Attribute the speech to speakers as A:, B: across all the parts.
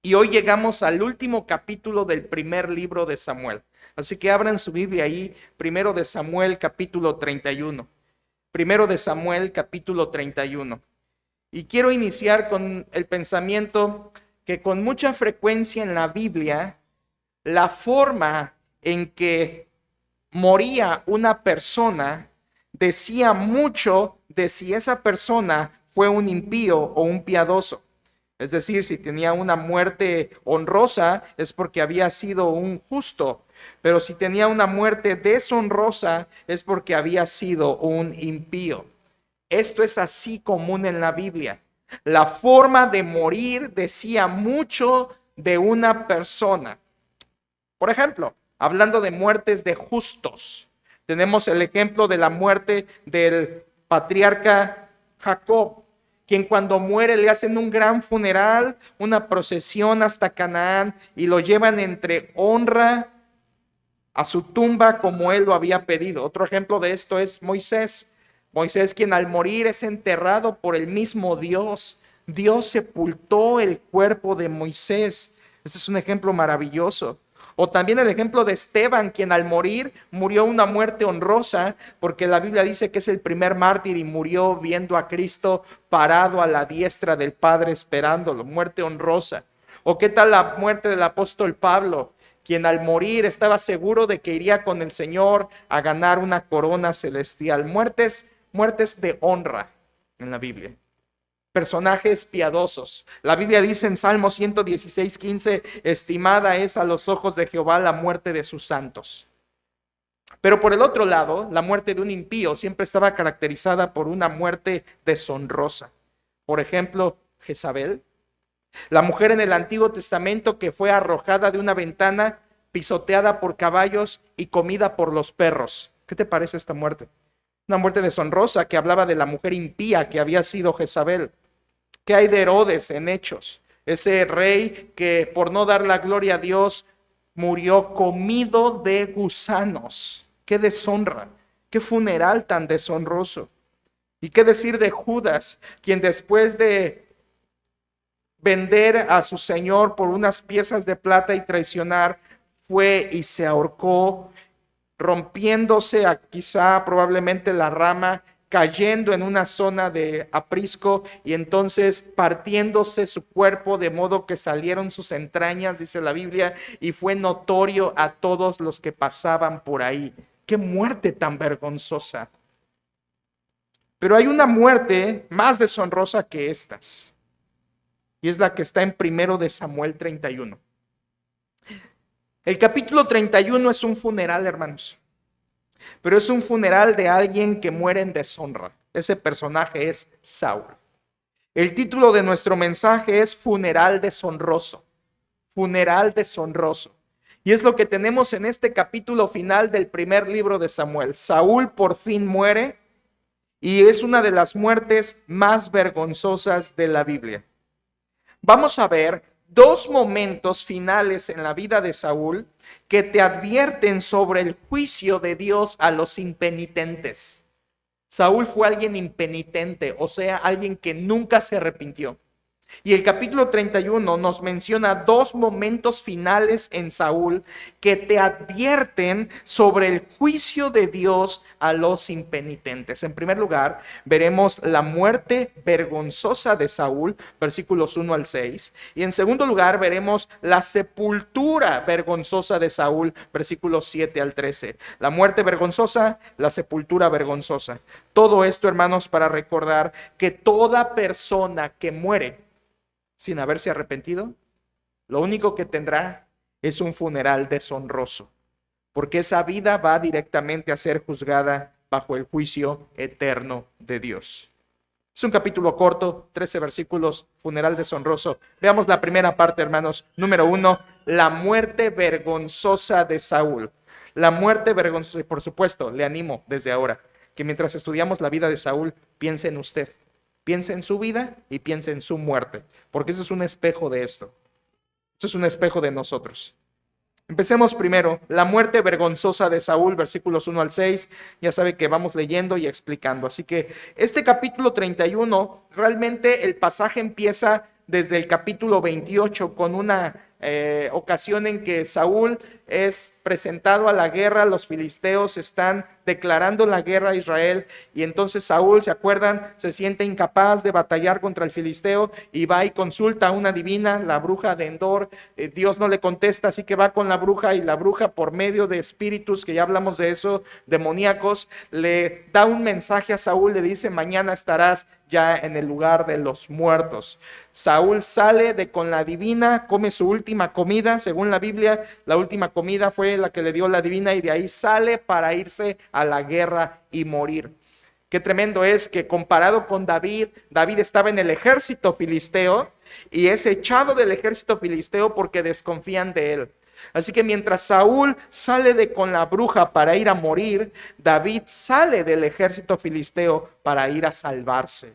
A: Y hoy llegamos al último capítulo del primer libro de Samuel. Así que abran su Biblia ahí, primero de Samuel capítulo 31. Primero de Samuel capítulo 31. Y quiero iniciar con el pensamiento que con mucha frecuencia en la Biblia, la forma en que moría una persona decía mucho de si esa persona fue un impío o un piadoso. Es decir, si tenía una muerte honrosa es porque había sido un justo, pero si tenía una muerte deshonrosa es porque había sido un impío. Esto es así común en la Biblia. La forma de morir decía mucho de una persona. Por ejemplo, hablando de muertes de justos, tenemos el ejemplo de la muerte del patriarca Jacob, quien cuando muere le hacen un gran funeral, una procesión hasta Canaán y lo llevan entre honra a su tumba como él lo había pedido. Otro ejemplo de esto es Moisés. Moisés, quien al morir es enterrado por el mismo Dios. Dios sepultó el cuerpo de Moisés. Ese es un ejemplo maravilloso. O también el ejemplo de Esteban, quien al morir murió una muerte honrosa, porque la Biblia dice que es el primer mártir y murió viendo a Cristo parado a la diestra del Padre esperándolo, muerte honrosa. O qué tal la muerte del apóstol Pablo, quien al morir estaba seguro de que iría con el Señor a ganar una corona celestial. Muertes de honra en la Biblia. Personajes piadosos. La Biblia dice en Salmo 116:15, estimada es a los ojos de Jehová la muerte de sus santos. Pero por el otro lado, la muerte de un impío siempre estaba caracterizada por una muerte deshonrosa. Por ejemplo, Jezabel, la mujer en el Antiguo Testamento que fue arrojada de una ventana, pisoteada por caballos y comida por los perros. ¿Qué te parece esta muerte? Una muerte deshonrosa que hablaba de la mujer impía que había sido Jezabel. ¿Qué hay de Herodes en Hechos? Ese rey que por no dar la gloria a Dios murió comido de gusanos. ¡Qué deshonra! ¡Qué funeral tan deshonroso! ¿Y qué decir de Judas, quien después de vender a su señor por unas piezas de plata y traicionar, fue y se ahorcó, rompiéndose quizá probablemente la rama, cayendo en una zona de aprisco y entonces partiéndose su cuerpo de modo que salieron sus entrañas, dice la Biblia, y fue notorio a todos los que pasaban por ahí? ¡Qué muerte tan vergonzosa! Pero hay una muerte más deshonrosa que estas, y es la que está en primero de Samuel 31. El capítulo 31 es un funeral, hermanos, pero es un funeral de alguien que muere en deshonra. Ese personaje es Saúl. El título de nuestro mensaje es Funeral deshonroso. Funeral deshonroso. Y es lo que tenemos en este capítulo final del primer libro de Samuel. Saúl por fin muere y es una de las muertes más vergonzosas de la Biblia. Vamos a ver dos momentos finales en la vida de Saúl que te advierten sobre el juicio de Dios a los impenitentes. Saúl fue alguien impenitente, o sea, alguien que nunca se arrepintió. Y el capítulo 31 nos menciona dos momentos finales en Saúl que te advierten sobre el juicio de Dios a los impenitentes. En primer lugar, veremos la muerte vergonzosa de Saúl, versículos 1 al 6. Y en segundo lugar, veremos la sepultura vergonzosa de Saúl, versículos 7 al 13. La muerte vergonzosa, la sepultura vergonzosa. Todo esto, hermanos, para recordar que toda persona que muere sin haberse arrepentido, lo único que tendrá es un funeral deshonroso, porque esa vida va directamente a ser juzgada bajo el juicio eterno de Dios. Es un capítulo corto, 13 versículos, funeral deshonroso. Veamos la primera parte, hermanos. Número 1, la muerte vergonzosa de Saúl. La muerte vergonzosa, y por supuesto, le animo desde ahora que mientras estudiamos la vida de Saúl, piense en usted. Piensa en su vida y piensa en su muerte, porque eso es un espejo de esto. Esto es un espejo de nosotros. Empecemos primero, la muerte vergonzosa de Saúl, versículos 1 al 6. Ya sabe que vamos leyendo y explicando. Así que este capítulo 31, realmente el pasaje empieza desde el capítulo 28 con una ocasión en que Saúl es presentado a la guerra, los filisteos están declarando la guerra a Israel y entonces Saúl, ¿se acuerdan? Se siente incapaz de batallar contra el filisteo y va y consulta a una divina, la bruja de Endor. Dios no le contesta, así que va con la bruja y la bruja, por medio de espíritus, que ya hablamos de eso, demoníacos, le da un mensaje a Saúl, le dice: mañana estarás ya en el lugar de los muertos. Saúl sale de con la divina, come su última comida, según la Biblia, la última comida fue la que le dio la divina, y de ahí sale para irse a la guerra y morir. Qué tremendo es que, comparado con David, David estaba en el ejército filisteo y es echado del ejército filisteo porque desconfían de él. Así que mientras Saúl sale de con la bruja para ir a morir, David sale del ejército filisteo para ir a salvarse.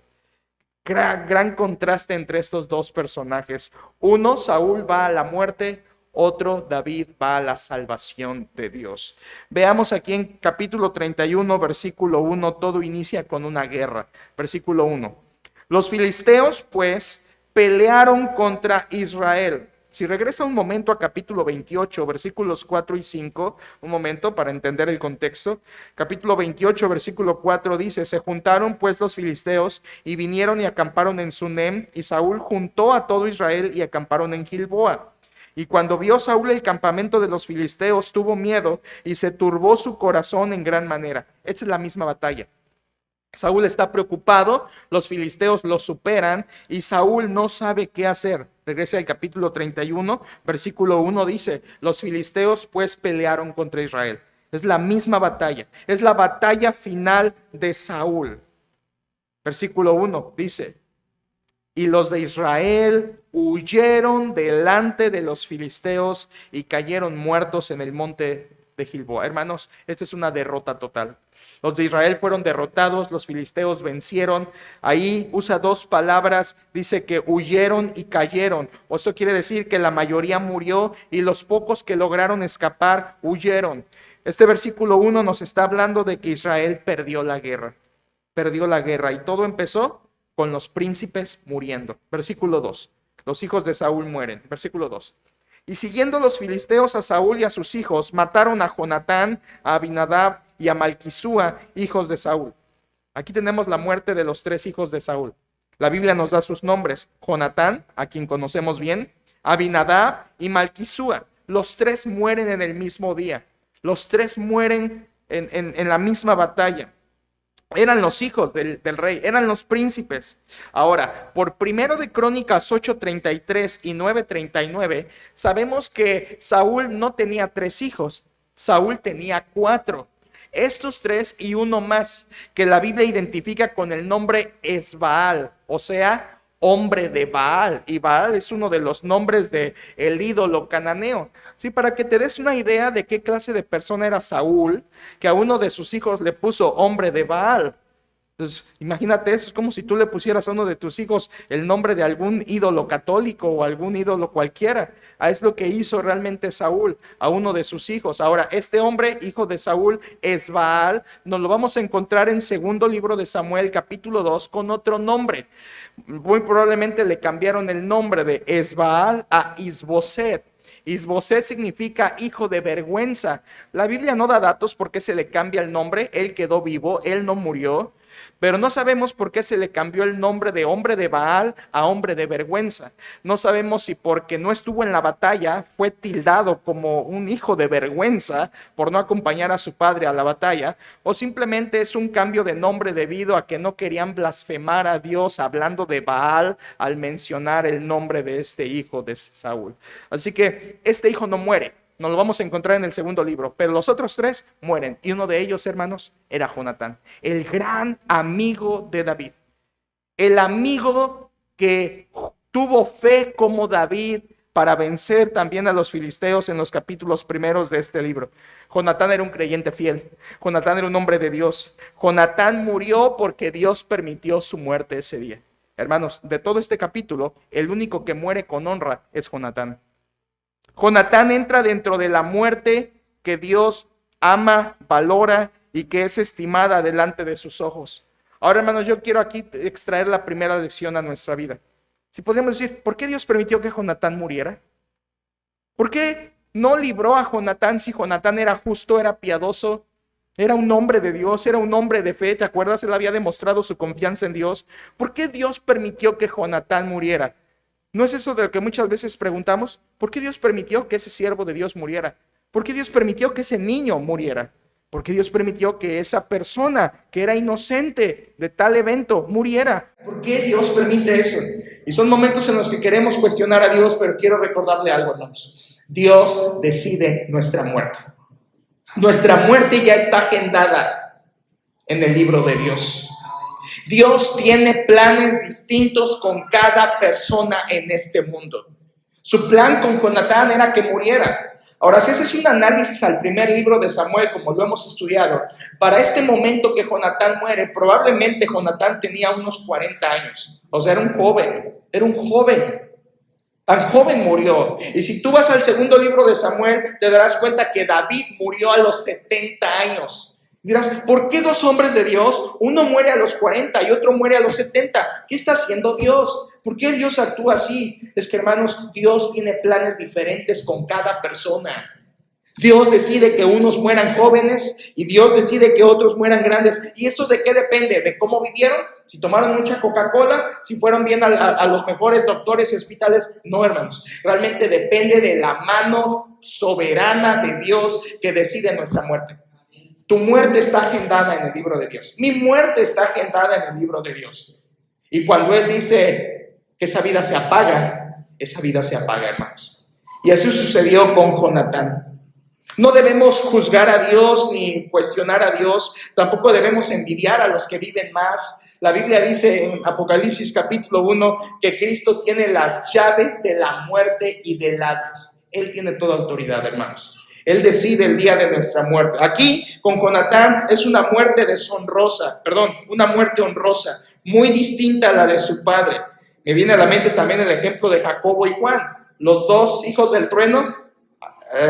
A: Gran contraste entre estos dos personajes. Uno, Saúl, va a la muerte; otro, David, va a la salvación de Dios. Veamos aquí en capítulo 31, versículo 1, todo inicia con una guerra. Versículo 1. Los filisteos, pues, pelearon contra Israel. Si regresa un momento a capítulo 28, versículos 4 y 5, un momento para entender el contexto. Capítulo 28, versículo 4 dice: se juntaron pues los filisteos y vinieron y acamparon en Sunem, y Saúl juntó a todo Israel y acamparon en Gilboa. Y cuando vio Saúl el campamento de los filisteos, tuvo miedo y se turbó su corazón en gran manera. Esta es la misma batalla. Saúl está preocupado, los filisteos lo superan y Saúl no sabe qué hacer. Regresa al capítulo 31, versículo 1 dice: los filisteos pues pelearon contra Israel. Es la misma batalla, es la batalla final de Saúl. Versículo 1 dice: y los de Israel huyeron delante de los filisteos y cayeron muertos en el monte de Gilboa. Hermanos, esta es una derrota total. Los de Israel fueron derrotados, los filisteos vencieron. Ahí usa dos palabras, dice que huyeron y cayeron. Esto quiere decir que la mayoría murió y los pocos que lograron escapar huyeron. Este versículo 1 nos está hablando de que Israel perdió la guerra. Perdió la guerra y todo empezó con los príncipes muriendo. Versículo 2. Los hijos de Saúl mueren. Versículo 2. Y siguiendo los filisteos a Saúl y a sus hijos, mataron a Jonatán, a Abinadab y a Malquisúa, hijos de Saúl. Aquí tenemos la muerte de los tres hijos de Saúl. La Biblia nos da sus nombres: Jonatán, a quien conocemos bien, Abinadab y Malquisúa. Los tres mueren en el mismo día. Los tres mueren en la misma batalla. Eran los hijos del rey, eran los príncipes. Ahora, por 1 de Crónicas 8:33 y 9:39, sabemos que Saúl no tenía 3 hijos, Saúl tenía 4. Estos 3 y uno más, que la Biblia identifica con el nombre Esbaal, o sea, hombre de Baal. Y Baal es uno de los nombres de el ídolo cananeo. Sí, para que te des una idea de qué clase de persona era Saúl, que a uno de sus hijos le puso hombre de Baal. Entonces, imagínate, eso es como si tú le pusieras a uno de tus hijos el nombre de algún ídolo católico o algún ídolo cualquiera. Es lo que hizo realmente Saúl a uno de sus hijos. Ahora, este hombre, hijo de Saúl, Esbaal, nos lo vamos a encontrar en segundo libro de Samuel, capítulo 2, con otro nombre. Muy probablemente le cambiaron el nombre de Esbaal a Isboset. Isboset significa hijo de vergüenza. La Biblia no da datos por qué se le cambia el nombre. Él quedó vivo, él no murió. Pero no sabemos por qué se le cambió el nombre de hombre de Baal a hombre de vergüenza. No sabemos si porque no estuvo en la batalla fue tildado como un hijo de vergüenza por no acompañar a su padre a la batalla, o simplemente es un cambio de nombre debido a que no querían blasfemar a Dios hablando de Baal al mencionar el nombre de este hijo de Saúl. Así que este hijo no muere. Nos lo vamos a encontrar en el segundo libro, pero los otros 3 mueren. Y uno de ellos, hermanos, era Jonatán, el gran amigo de David. El amigo que tuvo fe como David para vencer también a los filisteos en los capítulos primeros de este libro. Jonatán era un creyente fiel. Jonatán era un hombre de Dios. Jonatán murió porque Dios permitió su muerte ese día. Hermanos, de todo este capítulo, el único que muere con honra es Jonatán. Jonatán entra dentro de la muerte que Dios ama, valora y que es estimada delante de sus ojos. Ahora, hermanos, yo quiero aquí extraer la primera lección a nuestra vida. Si podríamos decir, ¿por qué Dios permitió que Jonatán muriera? ¿Por qué no libró a Jonatán si Jonatán era justo, era piadoso, era un hombre de Dios, era un hombre de fe? ¿Te acuerdas? Él había demostrado su confianza en Dios. ¿Por qué Dios permitió que Jonatán muriera? ¿No es eso de lo que muchas veces preguntamos? ¿Por qué Dios permitió que ese siervo de Dios muriera? ¿Por qué Dios permitió que ese niño muriera? ¿Por qué Dios permitió que esa persona que era inocente de tal evento muriera? ¿Por qué Dios permite eso? Y son momentos en los que queremos cuestionar a Dios, pero quiero recordarle algo, hermanos. Dios decide nuestra muerte. Nuestra muerte ya está agendada en el libro de Dios. Dios tiene planes distintos con cada persona en este mundo. Su plan con Jonatán era que muriera. Ahora, si haces un análisis al primer libro de Samuel, como lo hemos estudiado, para este momento que Jonatán muere, probablemente Jonatán tenía unos 40 años. O sea, era un joven. Tan joven murió. Y si tú vas al segundo libro de Samuel, te darás cuenta que David murió a los 70 años. Dirás, ¿por qué dos hombres de Dios? Uno muere a los 40 y otro muere a los 70. ¿Qué está haciendo Dios? ¿Por qué Dios actúa así? Es que, hermanos, Dios tiene planes diferentes con cada persona. Dios decide que unos mueran jóvenes y Dios decide que otros mueran grandes. ¿Y eso de qué depende? ¿De cómo vivieron? Si tomaron mucha Coca-Cola, si fueron bien a los mejores doctores y hospitales. No, hermanos. Realmente depende de la mano soberana de Dios que decide nuestra muerte. Tu muerte está agendada en el libro de Dios. Mi muerte está agendada en el libro de Dios. Y cuando Él dice que esa vida se apaga, hermanos. Y así sucedió con Jonatán. No debemos juzgar a Dios ni cuestionar a Dios. Tampoco debemos envidiar a los que viven más. La Biblia dice en Apocalipsis capítulo 1 que Cristo tiene las llaves de la muerte y del Hades. Él tiene toda autoridad, hermanos. Él decide el día de nuestra muerte. Aquí con Jonatán es una muerte una muerte honrosa, muy distinta a la de su padre. Me viene a la mente también el ejemplo de Jacobo y Juan, los dos hijos del trueno,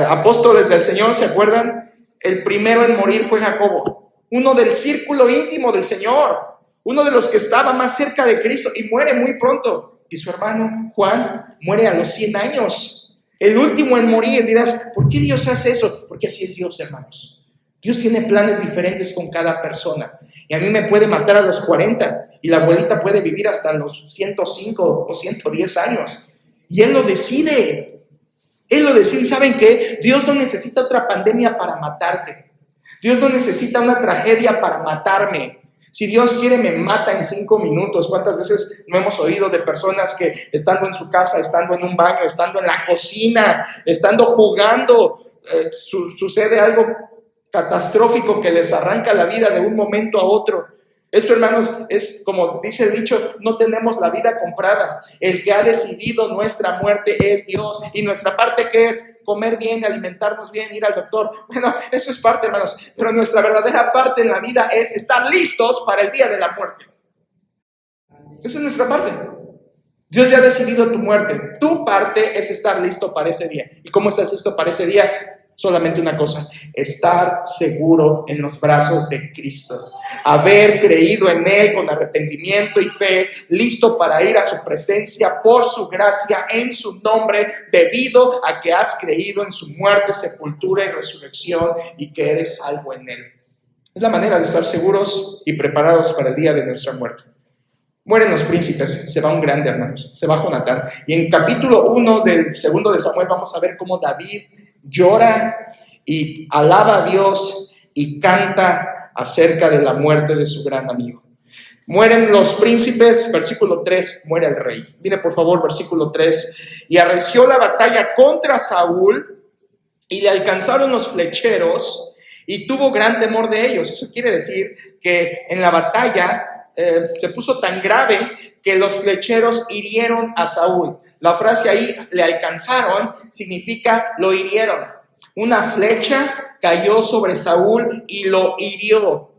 A: apóstoles del Señor, ¿se acuerdan? El primero en morir fue Jacobo, uno del círculo íntimo del Señor, uno de los que estaba más cerca de Cristo y muere muy pronto. Y su hermano Juan muere a los 100 años. El último en morir. Dirás, ¿por qué Dios hace eso? Porque así es Dios, hermanos. Dios tiene planes diferentes con cada persona. Y a mí me puede matar a los 40 y la abuelita puede vivir hasta los 105 o 110 años. Y Él lo decide. Él lo decide. ¿Y saben qué? Dios no necesita otra pandemia para matarte. Dios no necesita una tragedia para matarme. Si Dios quiere, me mata en 5 minutos. ¿Cuántas veces no hemos oído de personas que estando en su casa, estando en un baño, estando en la cocina, estando jugando, sucede algo catastrófico que les arranca la vida de un momento a otro? Esto, hermanos, es como dice el dicho, no tenemos la vida comprada. El que ha decidido nuestra muerte es Dios. Y nuestra parte, ¿qué es? Comer bien, alimentarnos bien, ir al doctor. Bueno, eso es parte, hermanos. Pero nuestra verdadera parte en la vida es estar listos para el día de la muerte. Esa es nuestra parte. Dios ya ha decidido tu muerte. Tu parte es estar listo para ese día. ¿Y cómo estás listo para ese día? Solamente una cosa, estar seguro en los brazos de Cristo, haber creído en Él con arrepentimiento y fe, listo para ir a su presencia por su gracia en su nombre, debido a que has creído en su muerte, sepultura y resurrección y que eres salvo en Él. Es la manera de estar seguros y preparados para el día de nuestra muerte. Mueren los príncipes, se va un grande, hermanos, se va Jonatán. Y en capítulo 1 del segundo de Samuel vamos a ver cómo David llora y alaba a Dios y canta acerca de la muerte de su gran amigo. Mueren los príncipes, versículo 3, muere el rey. Mire por favor, versículo 3. Y arreció la batalla contra Saúl y le alcanzaron los flecheros y tuvo gran temor de ellos. Eso quiere decir que en la batalla se puso tan grave que los flecheros hirieron a Saúl. La frase ahí, le alcanzaron, significa lo hirieron. Una flecha cayó sobre Saúl y lo hirió.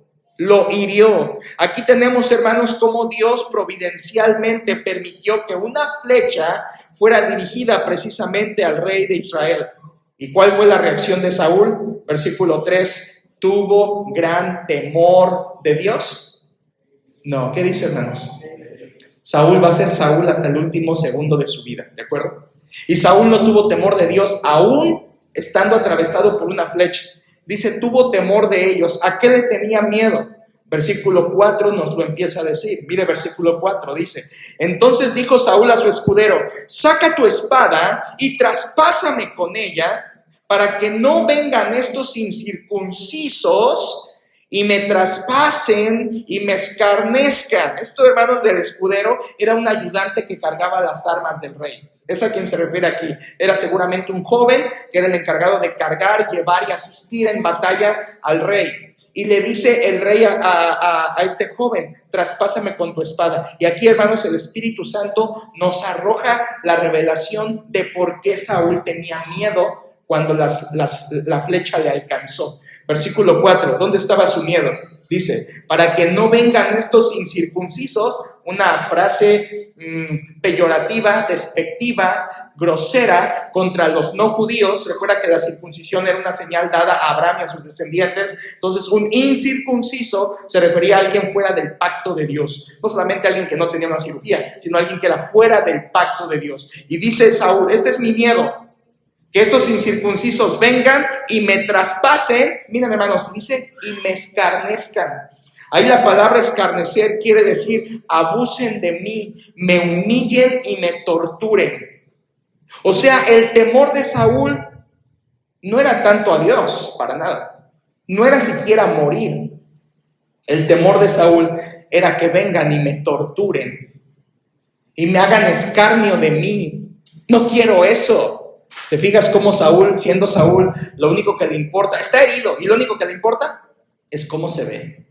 A: Aquí tenemos, hermanos, cómo Dios providencialmente permitió que una flecha fuera dirigida precisamente al rey de Israel. ¿Y cuál fue la reacción de Saúl? Versículo 3, ¿tuvo gran temor de Dios? No, ¿qué dice, hermanos? Saúl va a ser Saúl hasta el último segundo de su vida, ¿de acuerdo? Y Saúl no tuvo temor de Dios, aún estando atravesado por una flecha. Dice, tuvo temor de ellos. ¿A qué le tenía miedo? Versículo 4 nos lo empieza a decir. Mire, versículo 4 dice, entonces dijo Saúl a su escudero, saca tu espada y traspásame con ella, para que no vengan estos incircuncisos y me traspasen y me escarnezcan. Esto, hermanos, del escudero era un ayudante que cargaba las armas del rey. Es a quien se refiere aquí. Era seguramente un joven que era el encargado de cargar, llevar y asistir en batalla al rey. Y le dice el rey a este joven, traspásame con tu espada. Y aquí, hermanos, el Espíritu Santo nos arroja la revelación de por qué Saúl tenía miedo cuando la flecha le alcanzó. Versículo 4, ¿dónde estaba su miedo? Dice, para que no vengan estos incircuncisos, una frase peyorativa, despectiva, grosera contra los no judíos. Recuerda que la circuncisión era una señal dada a Abraham y a sus descendientes. Entonces, un incircunciso se refería a alguien fuera del pacto de Dios. No solamente a alguien que no tenía una cirugía, sino a alguien que era fuera del pacto de Dios. Y dice Saúl, este es mi miedo, que estos incircuncisos vengan y me traspasen, miren hermanos, dice, y me escarnezcan. Ahí la palabra escarnecer quiere decir, abusen de mí, me humillen y me torturen. O sea, el temor de Saúl no era tanto a Dios, para nada. No era siquiera morir. El temor de Saúl era que vengan y me torturen y me hagan escarnio de mí. No quiero eso. ¿Te fijas cómo Saúl, siendo Saúl, lo único que le importa, está herido, y lo único que le importa es cómo se ve,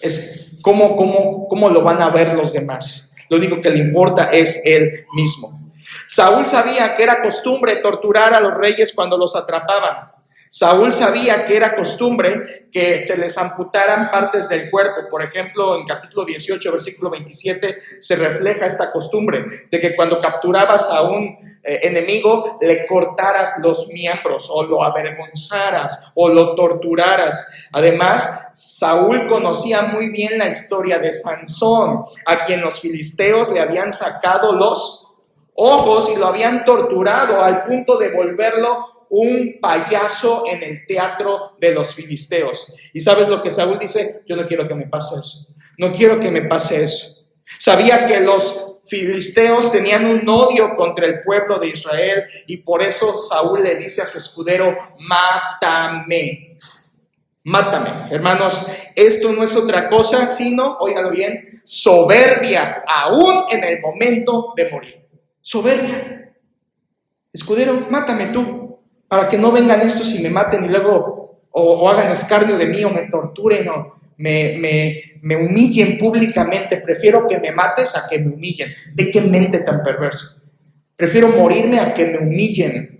A: es cómo lo van a ver los demás? Lo único que le importa es él mismo. Saúl sabía que era costumbre torturar a los reyes cuando los atrapaban. Saúl sabía que era costumbre que se les amputaran partes del cuerpo. Por ejemplo, en capítulo 18, versículo 27, se refleja esta costumbre de que cuando capturabas a un enemigo, le cortaras los miembros o lo avergonzaras o lo torturaras. Además, Saúl conocía muy bien la historia de Sansón, a quien los filisteos le habían sacado los ojos y lo habían torturado al punto de volverlo un payaso en el teatro de los filisteos. ¿Y sabes lo que Saúl dice? Yo no quiero que me pase eso. No quiero que me pase eso. Sabía que los filisteos tenían un odio contra el pueblo de Israel y por eso Saúl le dice a su escudero, mátame. Mátame. Hermanos, esto no es otra cosa sino, óigalo bien, soberbia, aún en el momento de morir. Soberbia. Escudero, mátame tú, para que no vengan estos y me maten y luego o hagan escarnio de mí o me torturen o me humillen públicamente. Prefiero que me mates a que me humillen. ¿De qué mente tan perversa? Prefiero morirme a que me humillen.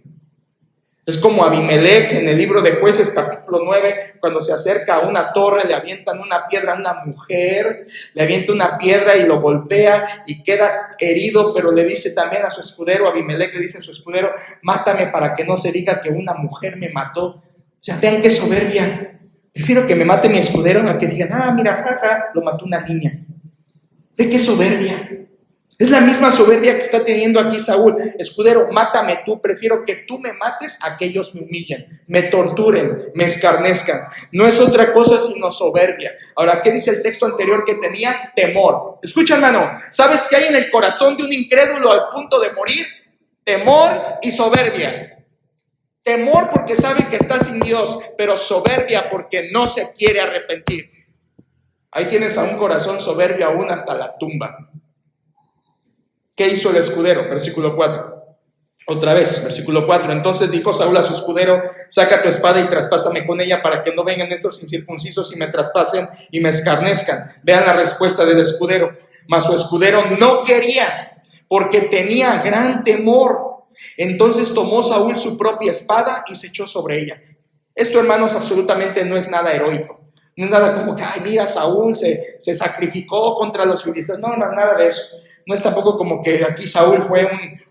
A: Es como Abimelech en el libro de Jueces, capítulo 9, cuando se acerca a una torre, le avientan una piedra a una mujer, le avienta una piedra y lo golpea y queda herido, pero le dice también a su escudero, Abimelech le dice a su escudero, mátame para que no se diga que una mujer me mató. O sea, vean qué soberbia. Prefiero que me mate mi escudero a que digan, mira, jaja, lo mató una niña. ¿Ve qué soberbia? Es la misma soberbia que está teniendo aquí Saúl. Escudero, mátame tú, prefiero que tú me mates a que ellos me humillen, me torturen, me escarnezcan. No es otra cosa sino soberbia. Ahora, ¿qué dice el texto anterior que tenía? Temor. Escucha, hermano, ¿sabes qué hay en el corazón de un incrédulo al punto de morir? Temor y soberbia. Temor porque sabe que está sin Dios, pero soberbia porque no se quiere arrepentir. Ahí tienes a un corazón soberbio aún hasta la tumba. ¿Qué hizo el escudero? Versículo 4. Otra vez, versículo 4. Entonces dijo Saúl a su escudero, saca tu espada y traspásame con ella para que no vengan estos incircuncisos y me traspasen y me escarnezcan. Vean la respuesta del escudero. Mas su escudero no quería porque tenía gran temor. Entonces tomó Saúl su propia espada y se echó sobre ella. Esto, hermanos, absolutamente no es nada heroico. No es nada como que, mira, Saúl se sacrificó contra los filisteos. No, nada de eso. No es tampoco como que aquí Saúl fue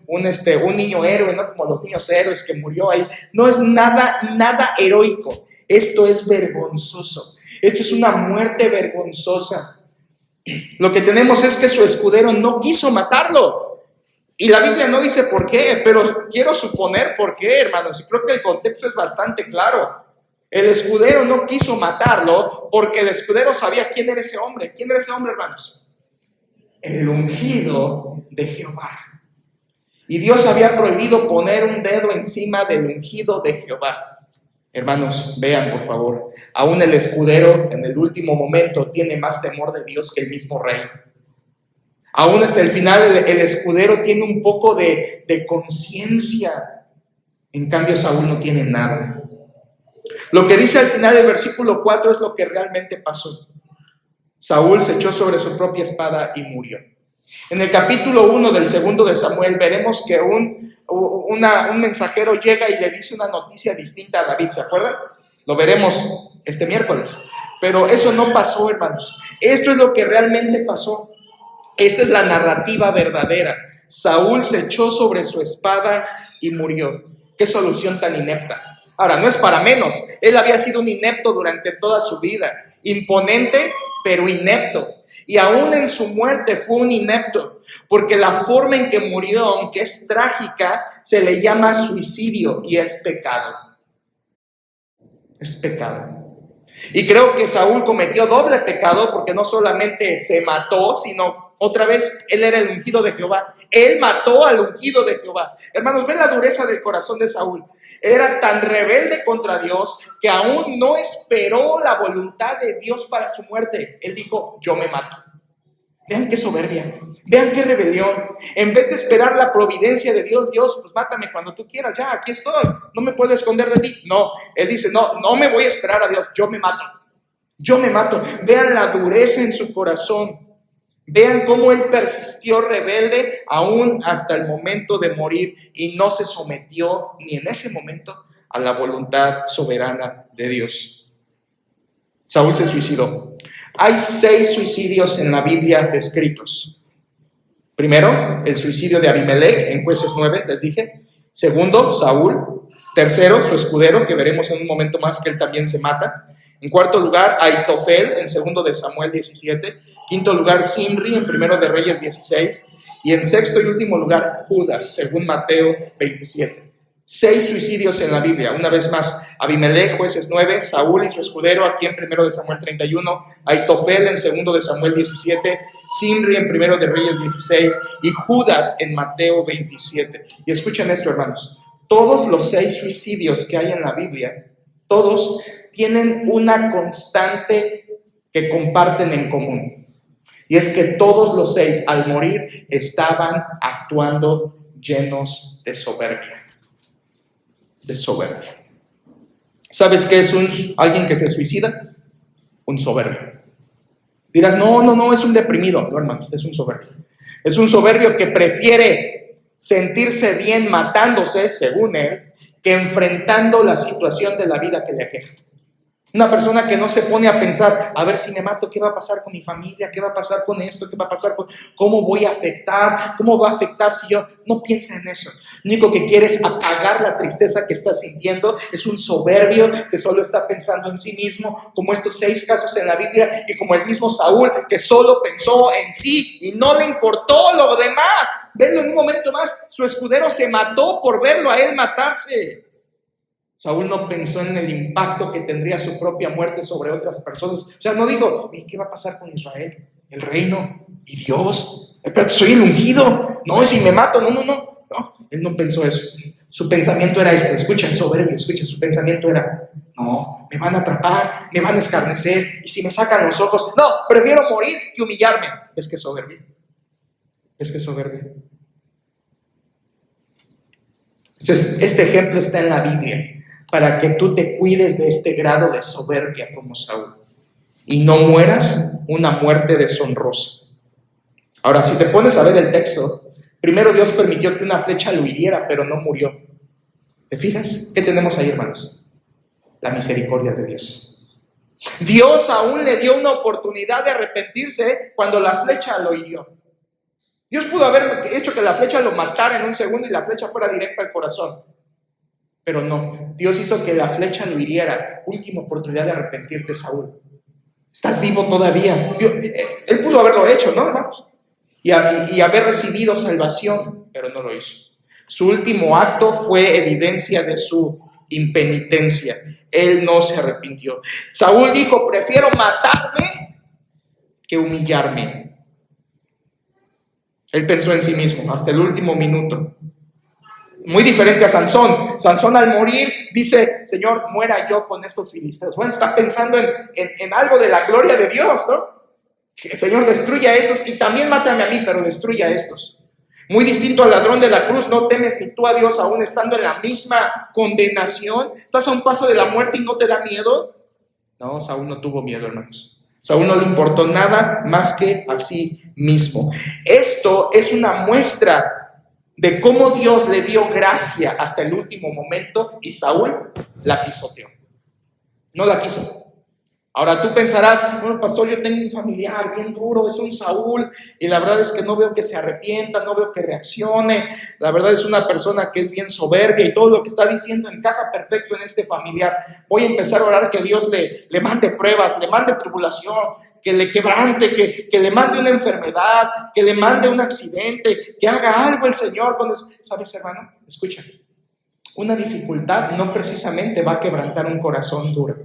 A: un niño héroe, ¿no? Como los niños héroes que murió ahí. No es nada heroico. Esto es vergonzoso. Esto es una muerte vergonzosa. Lo que tenemos es que su escudero no quiso matarlo. Y la Biblia no dice por qué, pero quiero suponer por qué, hermanos. Y creo que el contexto es bastante claro. El escudero no quiso matarlo porque el escudero sabía quién era ese hombre. ¿Quién era ese hombre, hermanos? El ungido de Jehová. Y Dios había prohibido poner un dedo encima del ungido de Jehová. Hermanos, vean por favor, aún el escudero en el último momento tiene más temor de Dios que el mismo rey. Aún hasta el final el escudero tiene un poco de conciencia. En cambio Saúl no tiene nada. Lo que dice al final del versículo 4 es lo que realmente pasó. Saúl se echó sobre su propia espada y murió. En el capítulo 1 del segundo de Samuel veremos que un mensajero llega y le dice una noticia distinta a David, ¿se acuerdan? Lo veremos este miércoles. Pero eso no pasó, hermanos. Esto es lo que realmente pasó. Esta es la narrativa verdadera. Saúl se echó sobre su espada y murió. ¡Qué solución tan inepta! Ahora, no es para menos. Él había sido un inepto durante toda su vida. Imponente, pero inepto. Y aún en su muerte fue un inepto, porque la forma en que murió, aunque es trágica, se le llama suicidio y es pecado. Es pecado. Y creo que Saúl cometió doble pecado porque no solamente se mató, sino otra vez, él era el ungido de Jehová. Él mató al ungido de Jehová. Hermanos, ven la dureza del corazón de Saúl. Era tan rebelde contra Dios que aún no esperó la voluntad de Dios para su muerte. Él dijo, yo me mato. Vean qué soberbia, vean qué rebelión. En vez de esperar la providencia de Dios, Dios, pues mátame cuando tú quieras, ya, aquí estoy, no me puedo esconder de ti. No, él dice, no me voy a esperar a Dios, yo me mato. Yo me mato. Vean la dureza en su corazón. Vean cómo él persistió rebelde aún hasta el momento de morir y no se sometió ni en ese momento a la voluntad soberana de Dios. Saúl se suicidó. Hay 6 suicidios en la Biblia descritos. Primero, el suicidio de Abimelech en Jueces 9, les dije. Segundo, Saúl. Tercero, su escudero, que veremos en un momento más que él también se mata. En cuarto lugar, Aitofel en segundo de Samuel 17. Quinto lugar, Simri en primero de Reyes 16. Y en sexto y último lugar, Judas, según Mateo 27. 6 suicidios en la Biblia. Una vez más, Abimelech, Jueces 9, Saúl y su escudero aquí en primero de Samuel 31, Aitofel en segundo de Samuel 17, Simri en primero de Reyes 16 y Judas en Mateo 27. Y escuchen esto, hermanos. Todos los 6 suicidios que hay en la Biblia, todos tienen una constante que comparten en común. Y es que todos los 6 al morir estaban actuando llenos de soberbia. De soberbia. ¿Sabes qué es alguien que se suicida? Un soberbio. Dirás, no, es un deprimido. No, hermanos, es un soberbio. Es un soberbio que prefiere sentirse bien matándose, según él, que enfrentando la situación de la vida que le aqueja. Una persona que no se pone a pensar, a ver si me mato, ¿qué va a pasar con mi familia? ¿Qué va a pasar con esto? ¿Qué va a pasar con cómo voy a afectar? ¿Cómo va a afectar si yo? No piensa en eso. Lo único que quiere es apagar la tristeza que está sintiendo. Es un soberbio que solo está pensando en sí mismo, como estos 6 casos en la Biblia y como el mismo Saúl que solo pensó en sí y no le importó lo demás. Venlo en un momento más, su escudero se mató por verlo a él matarse. Saúl no pensó en el impacto que tendría su propia muerte sobre otras personas. O sea, no dijo, ¿qué va a pasar con Israel? El reino y Dios. Espérate, soy el ungido. No, si me mato, no. Él no pensó eso. Su pensamiento era este. Escucha, soberbio, escucha. Su pensamiento era, no, me van a atrapar, me van a escarnecer. Y si me sacan los ojos, no, prefiero morir que humillarme. Es que soberbio. Entonces, este ejemplo está en la Biblia para que tú te cuides de este grado de soberbia como Saúl y no mueras una muerte deshonrosa. Ahora, si te pones a ver el texto, primero Dios permitió que una flecha lo hiriera, pero no murió. ¿Te fijas? ¿Qué tenemos ahí, hermanos? La misericordia de Dios. Dios aún le dio una oportunidad de arrepentirse cuando la flecha lo hirió. Dios pudo haber hecho que la flecha lo matara en un segundo y la flecha fuera directa al corazón. Pero no, Dios hizo que la flecha lo hiriera. Última oportunidad de arrepentirte, Saúl. Estás vivo todavía. Él pudo haberlo hecho, ¿no, hermanos? Y haber recibido salvación, pero no lo hizo. Su último acto fue evidencia de su impenitencia. Él no se arrepintió. Saúl dijo: prefiero matarme que humillarme. Él pensó en sí mismo hasta el último minuto. Muy diferente a Sansón. Sansón, al morir, dice: Señor, muera yo con estos filisteos. Bueno, está pensando en algo de la gloria de Dios, ¿no? Que el Señor destruya a estos y también mátame a mí, pero destruya a estos. Muy distinto al ladrón de la cruz. No temes ni tú a Dios, aún estando en la misma condenación. Estás a un paso de la muerte y no te da miedo. No, Saúl no tuvo miedo, hermanos. Saúl no le importó nada más que a sí mismo. Esto es una muestra de cómo Dios le dio gracia hasta el último momento y Saúl la pisoteó. No la quiso. Ahora tú pensarás: bueno, pastor, yo tengo un familiar bien duro, es un Saúl, y la verdad es que no veo que se arrepienta, no veo que reaccione, la verdad es una persona que es bien soberbia y todo lo que está diciendo encaja perfecto en este familiar. Voy a empezar a orar que Dios le mande pruebas, le mande tribulación, que le quebrante, que le mande una enfermedad, que le mande un accidente, que haga algo el Señor. ¿Sabes, hermano? Escucha, una dificultad no precisamente va a quebrantar un corazón duro.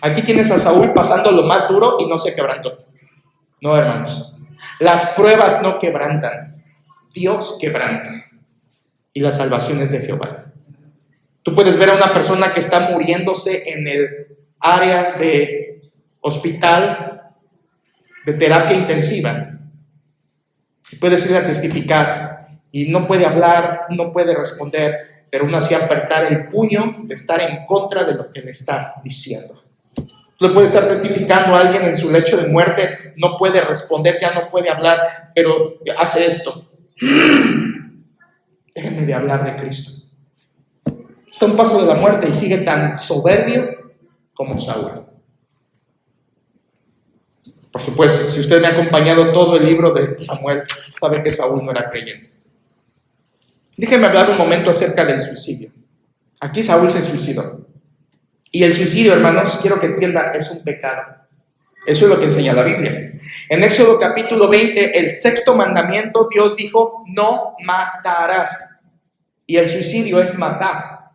A: Aquí tienes a Saúl pasando lo más duro y no se quebrantó. No, hermanos. Las pruebas no quebrantan. Dios quebranta. Y la salvación es de Jehová. Tú puedes ver a una persona que está muriéndose en el área de hospital de terapia intensiva. Y puedes ir a testificar y no puede hablar, no puede responder, pero uno así apretar el puño de estar en contra de lo que le estás diciendo. Tú le puedes estar testificando a alguien en su lecho de muerte, no puede responder, ya no puede hablar, pero hace esto. Déjenme de hablar de Cristo. Está a un paso de la muerte y sigue tan soberbio como Saúl. Por supuesto, si usted me ha acompañado todo el libro de Samuel, sabe que Saúl no era creyente. Déjenme hablar un momento acerca del suicidio. Aquí Saúl se suicidó. Y el suicidio, hermanos, quiero que entiendan, es un pecado. Eso es lo que enseña la Biblia. En Éxodo capítulo 20, el 6º mandamiento, Dios dijo: no matarás. Y el suicidio es matar.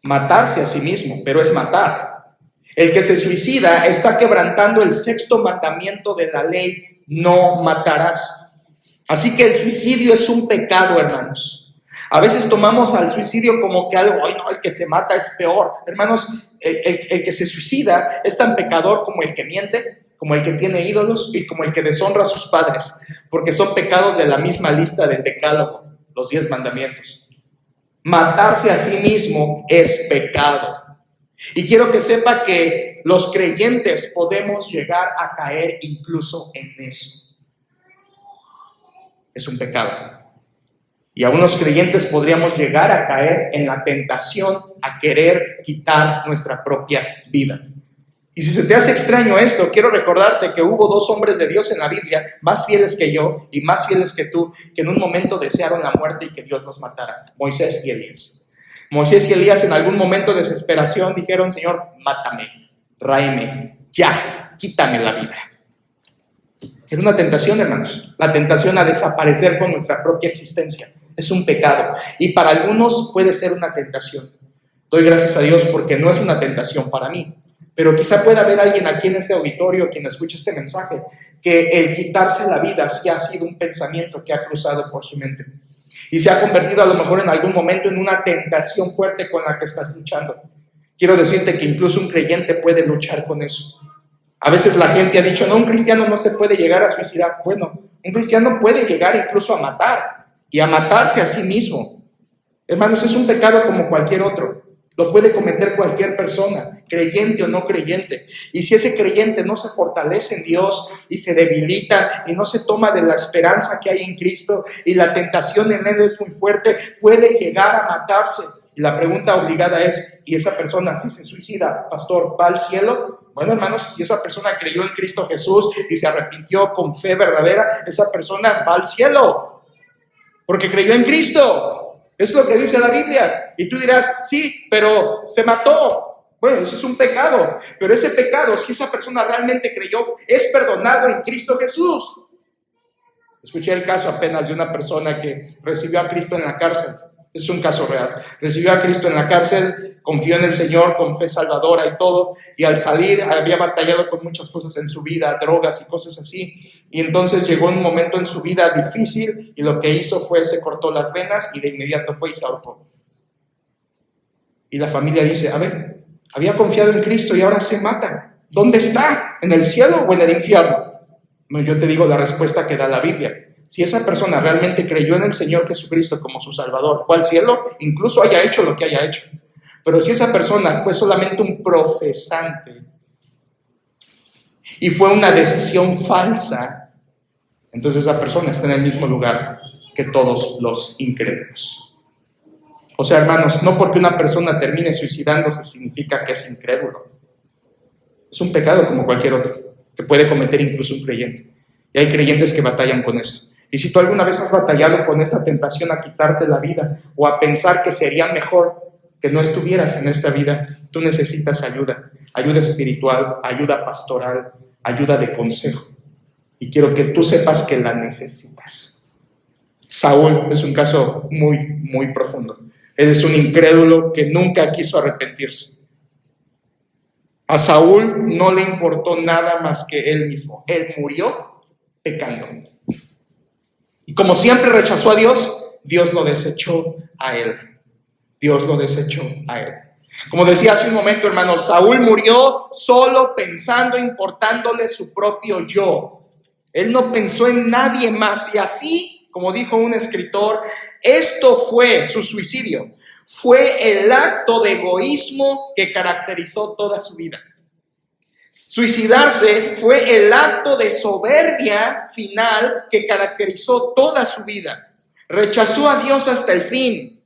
A: Matarse a sí mismo, pero es matar. El que se suicida está quebrantando el 6º mandamiento de la ley: no matarás. Así que el suicidio es un pecado, hermanos. A veces tomamos al suicidio como que algo: ay, no, el que se mata es peor. Hermanos, el que se suicida es tan pecador como el que miente, como el que tiene ídolos y como el que deshonra a sus padres, porque son pecados de la misma lista del decálogo, los 10 mandamientos. Matarse a sí mismo es pecado. Y quiero que sepa que los creyentes podemos llegar a caer incluso en eso. Es un pecado. Y aún los creyentes podríamos llegar a caer en la tentación a querer quitar nuestra propia vida. Y si se te hace extraño esto, quiero recordarte que hubo 2 hombres de Dios en la Biblia, más fieles que yo y más fieles que tú, que en un momento desearon la muerte y que Dios los matara: Moisés y Elías. Moisés y Elías en algún momento de desesperación dijeron: Señor, mátame, ráeme, ya, quítame la vida. Era una tentación, hermanos, la tentación a desaparecer con nuestra propia existencia. Es un pecado y para algunos puede ser una tentación. Doy gracias a Dios porque no es una tentación para mí, pero quizá pueda haber alguien aquí en este auditorio, quien escuche este mensaje, que el quitarse la vida sí ha sido un pensamiento que ha cruzado por su mente y se ha convertido a lo mejor en algún momento en una tentación fuerte con la que estás luchando. Quiero decirte que incluso un creyente puede luchar con eso. A veces la gente ha dicho: no, un cristiano no se puede llegar a suicidar. Bueno, un cristiano puede llegar incluso a matar y a matarse a sí mismo. Hermanos, es un pecado como cualquier otro. Lo puede cometer cualquier persona, creyente o no creyente. Y si ese creyente no se fortalece en Dios y se debilita y no se toma de la esperanza que hay en Cristo y la tentación en él es muy fuerte, puede llegar a matarse. Y la pregunta obligada es: ¿y esa persona, si se suicida, pastor, va al cielo? Bueno, hermanos, y esa persona creyó en Cristo Jesús y se arrepintió con fe verdadera, esa persona va al cielo porque creyó en Cristo. Es lo que dice la Biblia. Y tú dirás: sí, pero se mató. Bueno, eso es un pecado, pero ese pecado, si esa persona realmente creyó, es perdonado en Cristo Jesús. Escuché el caso apenas de una persona que recibió a Cristo en la cárcel. Es un caso real. Recibió a Cristo en la cárcel, confió en el Señor con fe salvadora y todo, y al salir había batallado con muchas cosas en su vida, drogas y cosas así, y entonces llegó un momento en su vida difícil y lo que hizo fue se cortó las venas y de inmediato fue y se ahorcó. Y la familia dice, a ver, había confiado en Cristo y ahora se mata. ¿Dónde está? ¿En el cielo o en el infierno? Yo te digo la respuesta que da la Biblia. Si esa persona realmente creyó en el Señor Jesucristo como su Salvador, fue al cielo, incluso haya hecho lo que haya hecho. Pero si esa persona fue solamente un profesante y fue una decisión falsa, entonces esa persona está en el mismo lugar que todos los incrédulos. O sea, hermanos, no porque una persona termine suicidándose significa que es incrédulo. Es un pecado como cualquier otro, que puede cometer incluso un creyente. Y hay creyentes que batallan con esto. Y si tú alguna vez has batallado con esta tentación a quitarte la vida o a pensar que sería mejor que no estuvieras en esta vida, tú necesitas ayuda. Ayuda espiritual, ayuda pastoral, ayuda de consejo. Y quiero que tú sepas que la necesitas. Saúl es un caso muy, muy profundo. Él es un incrédulo que nunca quiso arrepentirse. A Saúl no le importó nada más que él mismo. Él murió pecando. Y como siempre rechazó a Dios, Dios lo desechó a él. Dios lo desechó a él. Como decía hace un momento, hermanos, Saúl murió solo pensando, importándole su propio yo. Él no pensó en nadie más. Y así, como dijo un escritor, esto fue su suicidio. Fue el acto de egoísmo que caracterizó toda su vida. Suicidarse fue el acto de soberbia final que caracterizó toda su vida. Rechazó a Dios hasta el fin.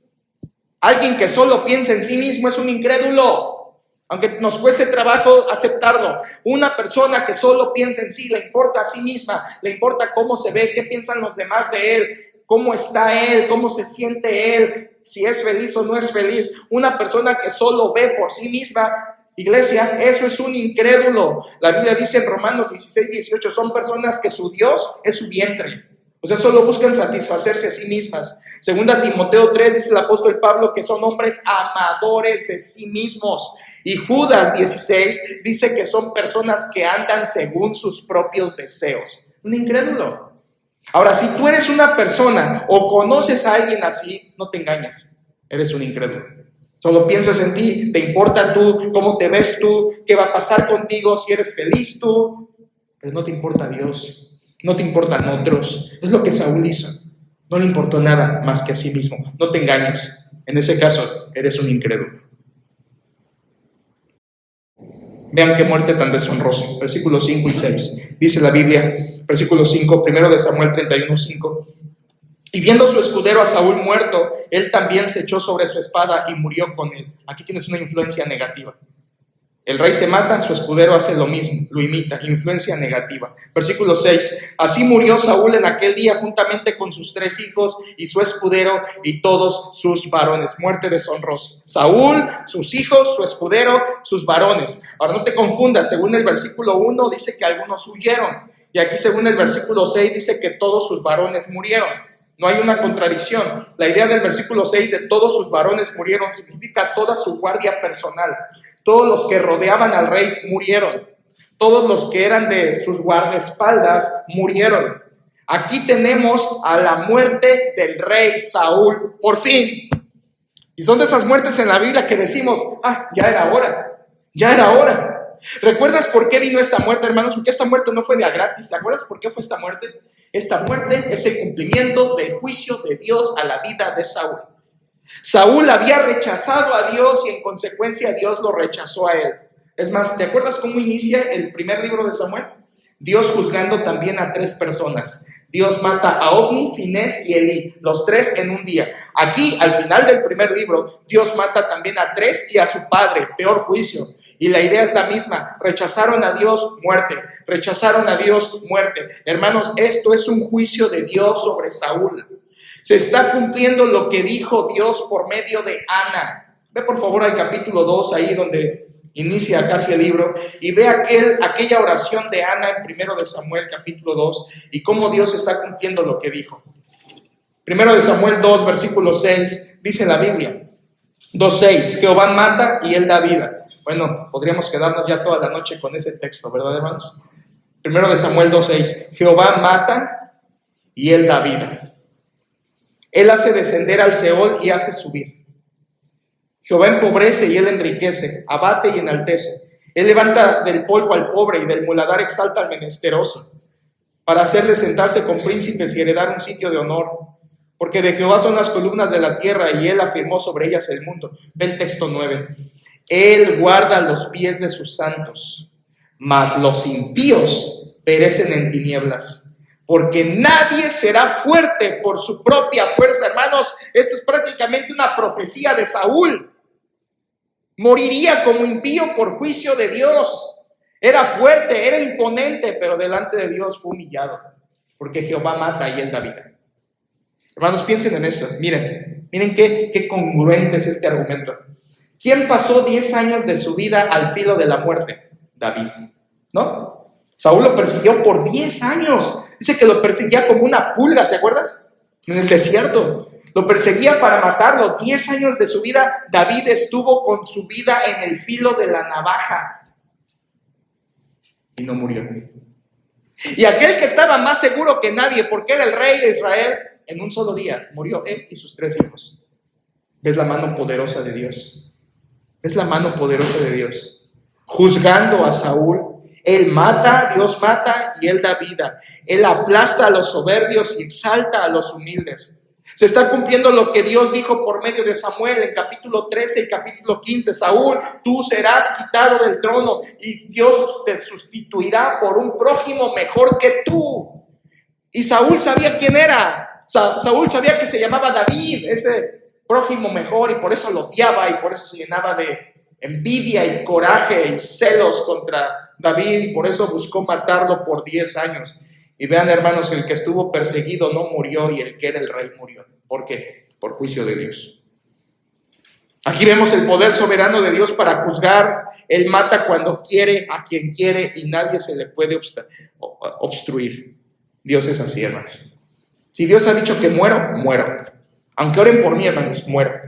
A: Alguien que solo piensa en sí mismo es un incrédulo, aunque nos cueste trabajo aceptarlo. Una persona que solo piensa en sí, le importa a sí misma, le importa cómo se ve, qué piensan los demás de él, cómo está él, cómo se siente él, si es feliz o no es feliz. Una persona que solo ve por sí misma, iglesia, eso es un incrédulo. La Biblia dice en Romanos 16:18, son personas que su Dios es su vientre. O sea, solo buscan satisfacerse a sí mismas. Segunda Timoteo 3 dice el apóstol Pablo que son hombres amadores de sí mismos. Y Judas 16 dice que son personas que andan según sus propios deseos. Un incrédulo. Ahora, si tú eres una persona o conoces a alguien así, no te engañes. Eres un incrédulo. Solo piensas en ti, te importa tú, cómo te ves tú, qué va a pasar contigo, si eres feliz tú. Pero no te importa Dios. No te importan otros. Es lo que Saúl hizo. No le importó nada más que a sí mismo. No te engañes. En ese caso, eres un incrédulo. Vean qué muerte tan deshonrosa. Versículos 5 y 6. Dice la Biblia, versículo 5, primero de Samuel 31:5. Y viendo su escudero a Saúl muerto, él también se echó sobre su espada y murió con él. Aquí tienes una influencia negativa. El rey se mata, su escudero hace lo mismo, lo imita, influencia negativa. Versículo 6, así murió Saúl en aquel día juntamente con sus 3 hijos y su escudero y todos sus varones. Muerte deshonrosa. Saúl, sus hijos, su escudero, sus varones. Ahora no te confundas, según el versículo 1 dice que algunos huyeron y aquí según el versículo 6 dice que todos sus varones murieron. No hay una contradicción. La idea del versículo 6 de todos sus varones murieron significa toda su guardia personal. Todos los que rodeaban al rey murieron. Todos los que eran de sus guardaespaldas murieron. Aquí tenemos a la muerte del rey Saúl, por fin. Y son de esas muertes en la Biblia que decimos, ya era hora, ya era hora. ¿Recuerdas por qué vino esta muerte, hermanos? Porque esta muerte no fue de a gratis. ¿Te acuerdas por qué fue esta muerte? Esta muerte es el cumplimiento del juicio de Dios a la vida de Saúl. Saúl había rechazado a Dios y en consecuencia Dios lo rechazó a él. Es más, ¿te acuerdas cómo inicia el primer libro de Samuel? Dios juzgando también a 3 personas. Dios mata a Ofni, Finés y Elí, los 3 en un día. Aquí, al final del primer libro, Dios mata también a 3 y a su padre, peor juicio. Y la idea es la misma, rechazaron a Dios, muerte, rechazaron a Dios, muerte. Hermanos, esto es un juicio de Dios sobre Saúl. Se está cumpliendo lo que dijo Dios por medio de Ana. Ve por favor al capítulo 2, ahí donde inicia casi el libro, y ve aquella oración de Ana en 1 de Samuel capítulo 2, y cómo Dios está cumpliendo lo que dijo. 1 de Samuel 2, versículo 6, dice la Biblia, 2:6, Jehová mata y él da vida. Bueno, podríamos quedarnos ya toda la noche con ese texto, ¿verdad, hermanos? 1 de Samuel 2:6, Jehová mata y él da vida. Él hace descender al Seol y hace subir. Jehová empobrece y él enriquece, abate y enaltece. Él levanta del polvo al pobre y del muladar exalta al menesteroso, para hacerle sentarse con príncipes y heredar un sitio de honor. Porque de Jehová son las columnas de la tierra y él afirmó sobre ellas el mundo. Ve el texto 9. Él guarda los pies de sus santos, mas los impíos perecen en tinieblas. Porque nadie será fuerte por su propia fuerza. Hermanos, esto es prácticamente una profecía de Saúl. Moriría como impío por juicio de Dios. Era fuerte, era imponente, pero delante de Dios fue humillado. Porque Jehová mata y él da vida. Hermanos, piensen en eso. Miren qué congruente es este argumento. ¿Quién pasó 10 años de su vida al filo de la muerte? David, ¿no? Saúl lo persiguió por 10 años. Dice que lo perseguía como una pulga, ¿te acuerdas? En el desierto. Lo perseguía para matarlo. 10 años de su vida, David estuvo con su vida en el filo de la navaja. Y no murió. Y aquel que estaba más seguro que nadie, porque era el rey de Israel, en un solo día murió él y sus 3 hijos. ¿Ves la mano poderosa de Dios? ¿Ves la mano poderosa de Dios? Juzgando a Saúl. Él mata, Dios mata y él da vida. Él aplasta a los soberbios y exalta a los humildes. Se está cumpliendo lo que Dios dijo por medio de Samuel en capítulo 13 y capítulo 15. Saúl, tú serás quitado del trono y Dios te sustituirá por un prójimo mejor que tú. Y Saúl sabía quién era. Saúl sabía que se llamaba David, ese prójimo mejor, y por eso lo odiaba y por eso se llenaba de envidia y coraje y celos contra David, y por eso buscó matarlo por 10 años. Y vean, hermanos, el que estuvo perseguido no murió y el que era el rey murió. ¿Por qué? Por juicio de Dios. Aquí vemos el poder soberano de Dios para juzgar. Él mata cuando quiere, a quien quiere, y nadie se le puede obstruir. Dios es así, hermanos. Si Dios ha dicho que muero, muero. Aunque oren por mí, hermanos, muero.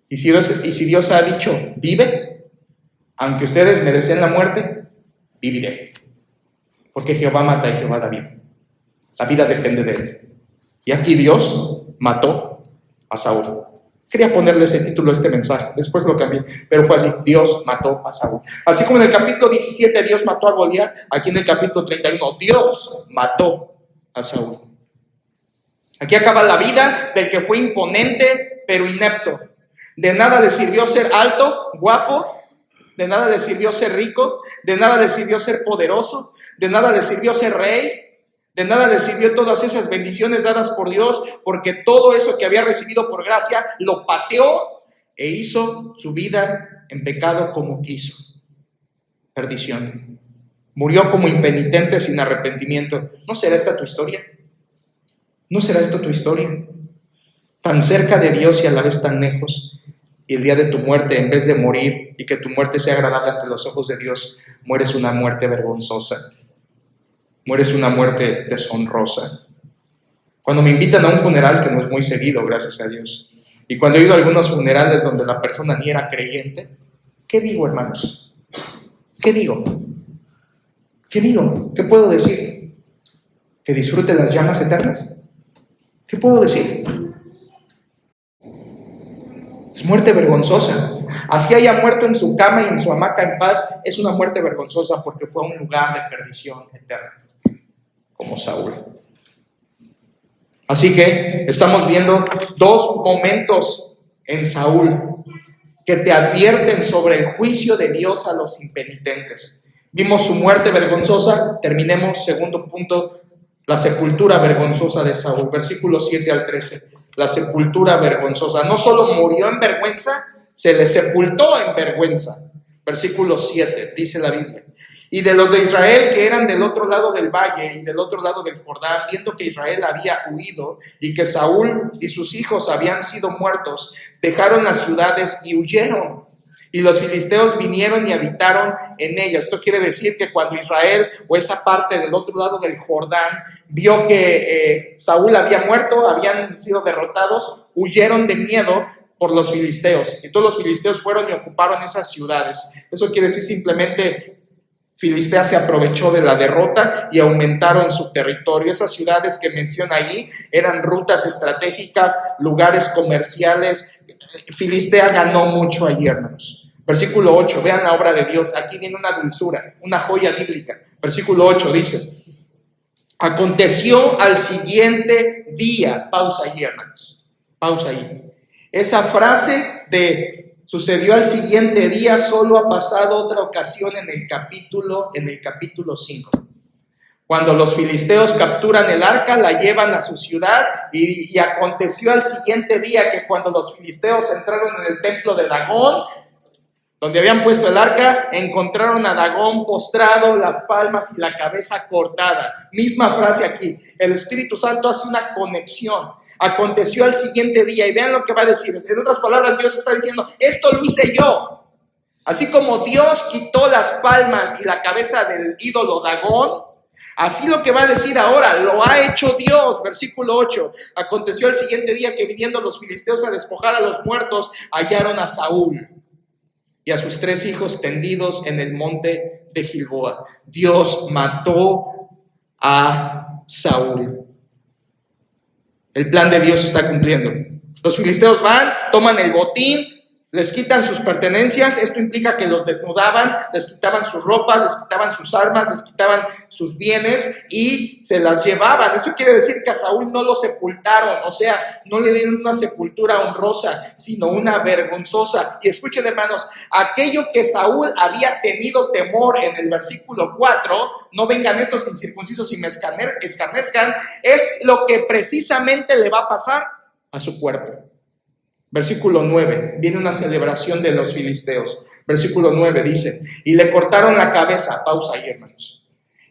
A: Y si Dios ha dicho, vive, aunque ustedes me deseen la muerte, viviré. Porque Jehová mata y Jehová da vida. La vida depende de él. Y aquí Dios mató a Saúl. Quería ponerle ese título a este mensaje, después lo cambié, pero fue así: Dios mató a Saúl. Así como en el capítulo 17 Dios mató a Goliat, aquí en el capítulo 31 Dios mató a Saúl. Aquí acaba la vida del que fue imponente pero inepto. De nada le sirvió ser alto, guapo, de nada le sirvió ser rico, de nada le sirvió ser poderoso, de nada le sirvió ser rey, de nada le sirvió todas esas bendiciones dadas por Dios, porque todo eso que había recibido por gracia lo pateó e hizo su vida en pecado como quiso. Perdición. Murió como impenitente sin arrepentimiento. ¿No será esta tu historia? ¿No será esto tu historia? Tan cerca de Dios y a la vez tan lejos. Y el día de tu muerte, en vez de morir y que tu muerte sea agradable ante los ojos de Dios, mueres una muerte vergonzosa. Mueres una muerte deshonrosa. Cuando me invitan a un funeral, que no es muy seguido, gracias a Dios, y cuando he ido a algunos funerales donde la persona ni era creyente, ¿qué digo, hermanos? ¿Qué digo? ¿Qué digo? ¿Qué puedo decir? ¿Que disfrute las llamas eternas? ¿Qué puedo decir? Es muerte vergonzosa. Así haya muerto en su cama y en su hamaca en paz, es una muerte vergonzosa porque fue a un lugar de perdición eterna, como Saúl. Así que estamos viendo dos momentos en Saúl que te advierten sobre el juicio de Dios a los impenitentes. Vimos su muerte vergonzosa. Terminemos, segundo punto, la sepultura vergonzosa de Saúl. Versículos 7 al 13. La sepultura vergonzosa. No solo murió en vergüenza, se le sepultó en vergüenza. Versículo 7, dice la Biblia. Y de los de Israel que eran del otro lado del valle y del otro lado del Jordán, viendo que Israel había huido y que Saúl y sus hijos habían sido muertos, dejaron las ciudades y huyeron. Y los filisteos vinieron y habitaron en ella. Esto quiere decir que cuando Israel, o esa parte del otro lado del Jordán, vio que Saúl había muerto, habían sido derrotados, huyeron de miedo por los filisteos. Y todos los filisteos fueron y ocuparon esas ciudades. Eso quiere decir simplemente Filistea se aprovechó de la derrota y aumentaron su territorio. Esas ciudades que menciona ahí eran rutas estratégicas, lugares comerciales. Filistea ganó mucho allí, hermanos. Versículo 8, vean la obra de Dios. Aquí viene una dulzura, una joya bíblica. Versículo 8 dice: aconteció al siguiente día. Pausa ahí, hermanos. Pausa ahí. Esa frase de sucedió al siguiente día solo ha pasado otra ocasión en el capítulo 5. Cuando los filisteos capturan el arca, la llevan a su ciudad y aconteció al siguiente día que cuando los filisteos entraron en el templo de Dagón, donde habían puesto el arca, encontraron a Dagón postrado, las palmas y la cabeza cortada. Misma frase aquí. El Espíritu Santo hace una conexión. Aconteció al siguiente día, y vean lo que va a decir. En otras palabras, Dios está diciendo: esto lo hice yo. Así como Dios quitó las palmas y la cabeza del ídolo Dagón, así lo que va a decir ahora, lo ha hecho Dios. Versículo 8, aconteció el siguiente día que viniendo los filisteos a despojar a los muertos, hallaron a Saúl y a sus 3 hijos tendidos en el monte de Gilboa. Dios mató a Saúl. El plan de Dios se está cumpliendo. Los filisteos van, toman el botín, les quitan sus pertenencias. Esto implica que los desnudaban, les quitaban sus ropas, les quitaban sus armas, les quitaban sus bienes y se las llevaban. Esto quiere decir que a Saúl no lo sepultaron, o sea, no le dieron una sepultura honrosa, sino una vergonzosa. Y escuchen, hermanos, aquello que Saúl había tenido temor en el versículo 4, no vengan estos incircuncisos y me escarnezcan, es lo que precisamente le va a pasar a su cuerpo. Versículo 9, viene una celebración de los filisteos. Versículo 9 dice: y le cortaron la cabeza. Pausa ahí, hermanos.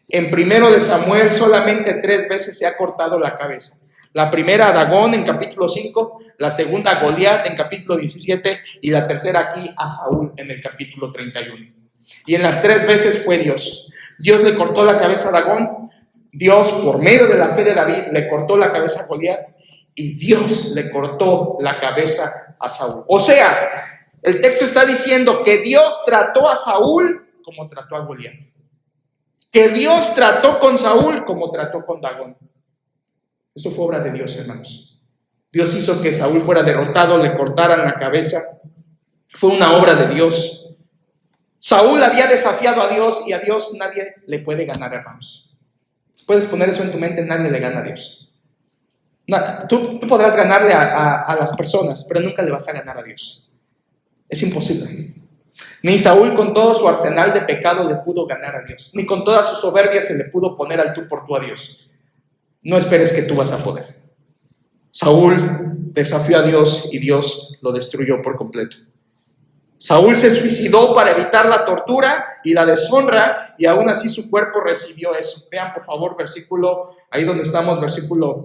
A: En 1 de Samuel solamente 3 veces se ha cortado la cabeza. La primera a Dagón en capítulo 5, la segunda a Goliat en capítulo 17 y la tercera aquí a Saúl en el capítulo 31. Y en las 3 veces fue Dios. Dios le cortó la cabeza a Dagón. Dios, por medio de la fe de David, le cortó la cabeza a Goliat. Y Dios le cortó la cabeza a Saúl. O sea, el texto está diciendo que Dios trató a Saúl como trató a Goliat. Que Dios trató con Saúl como trató con Dagón. Eso fue obra de Dios, hermanos. Dios hizo que Saúl fuera derrotado, le cortaran la cabeza. Fue una obra de Dios. Saúl había desafiado a Dios y a Dios nadie le puede ganar, hermanos. Puedes poner eso en tu mente: nadie le gana a Dios. Tú podrás ganarle a las personas, pero nunca le vas a ganar a Dios. Es imposible. Ni Saúl con todo su arsenal de pecado le pudo ganar a Dios. Ni con toda su soberbia se le pudo poner al tú por tú a Dios. No esperes que tú vas a poder. Saúl desafió a Dios y Dios lo destruyó por completo. Saúl se suicidó para evitar la tortura y la deshonra, y aún así su cuerpo recibió eso. Vean por favor versículo, ahí donde estamos, versículo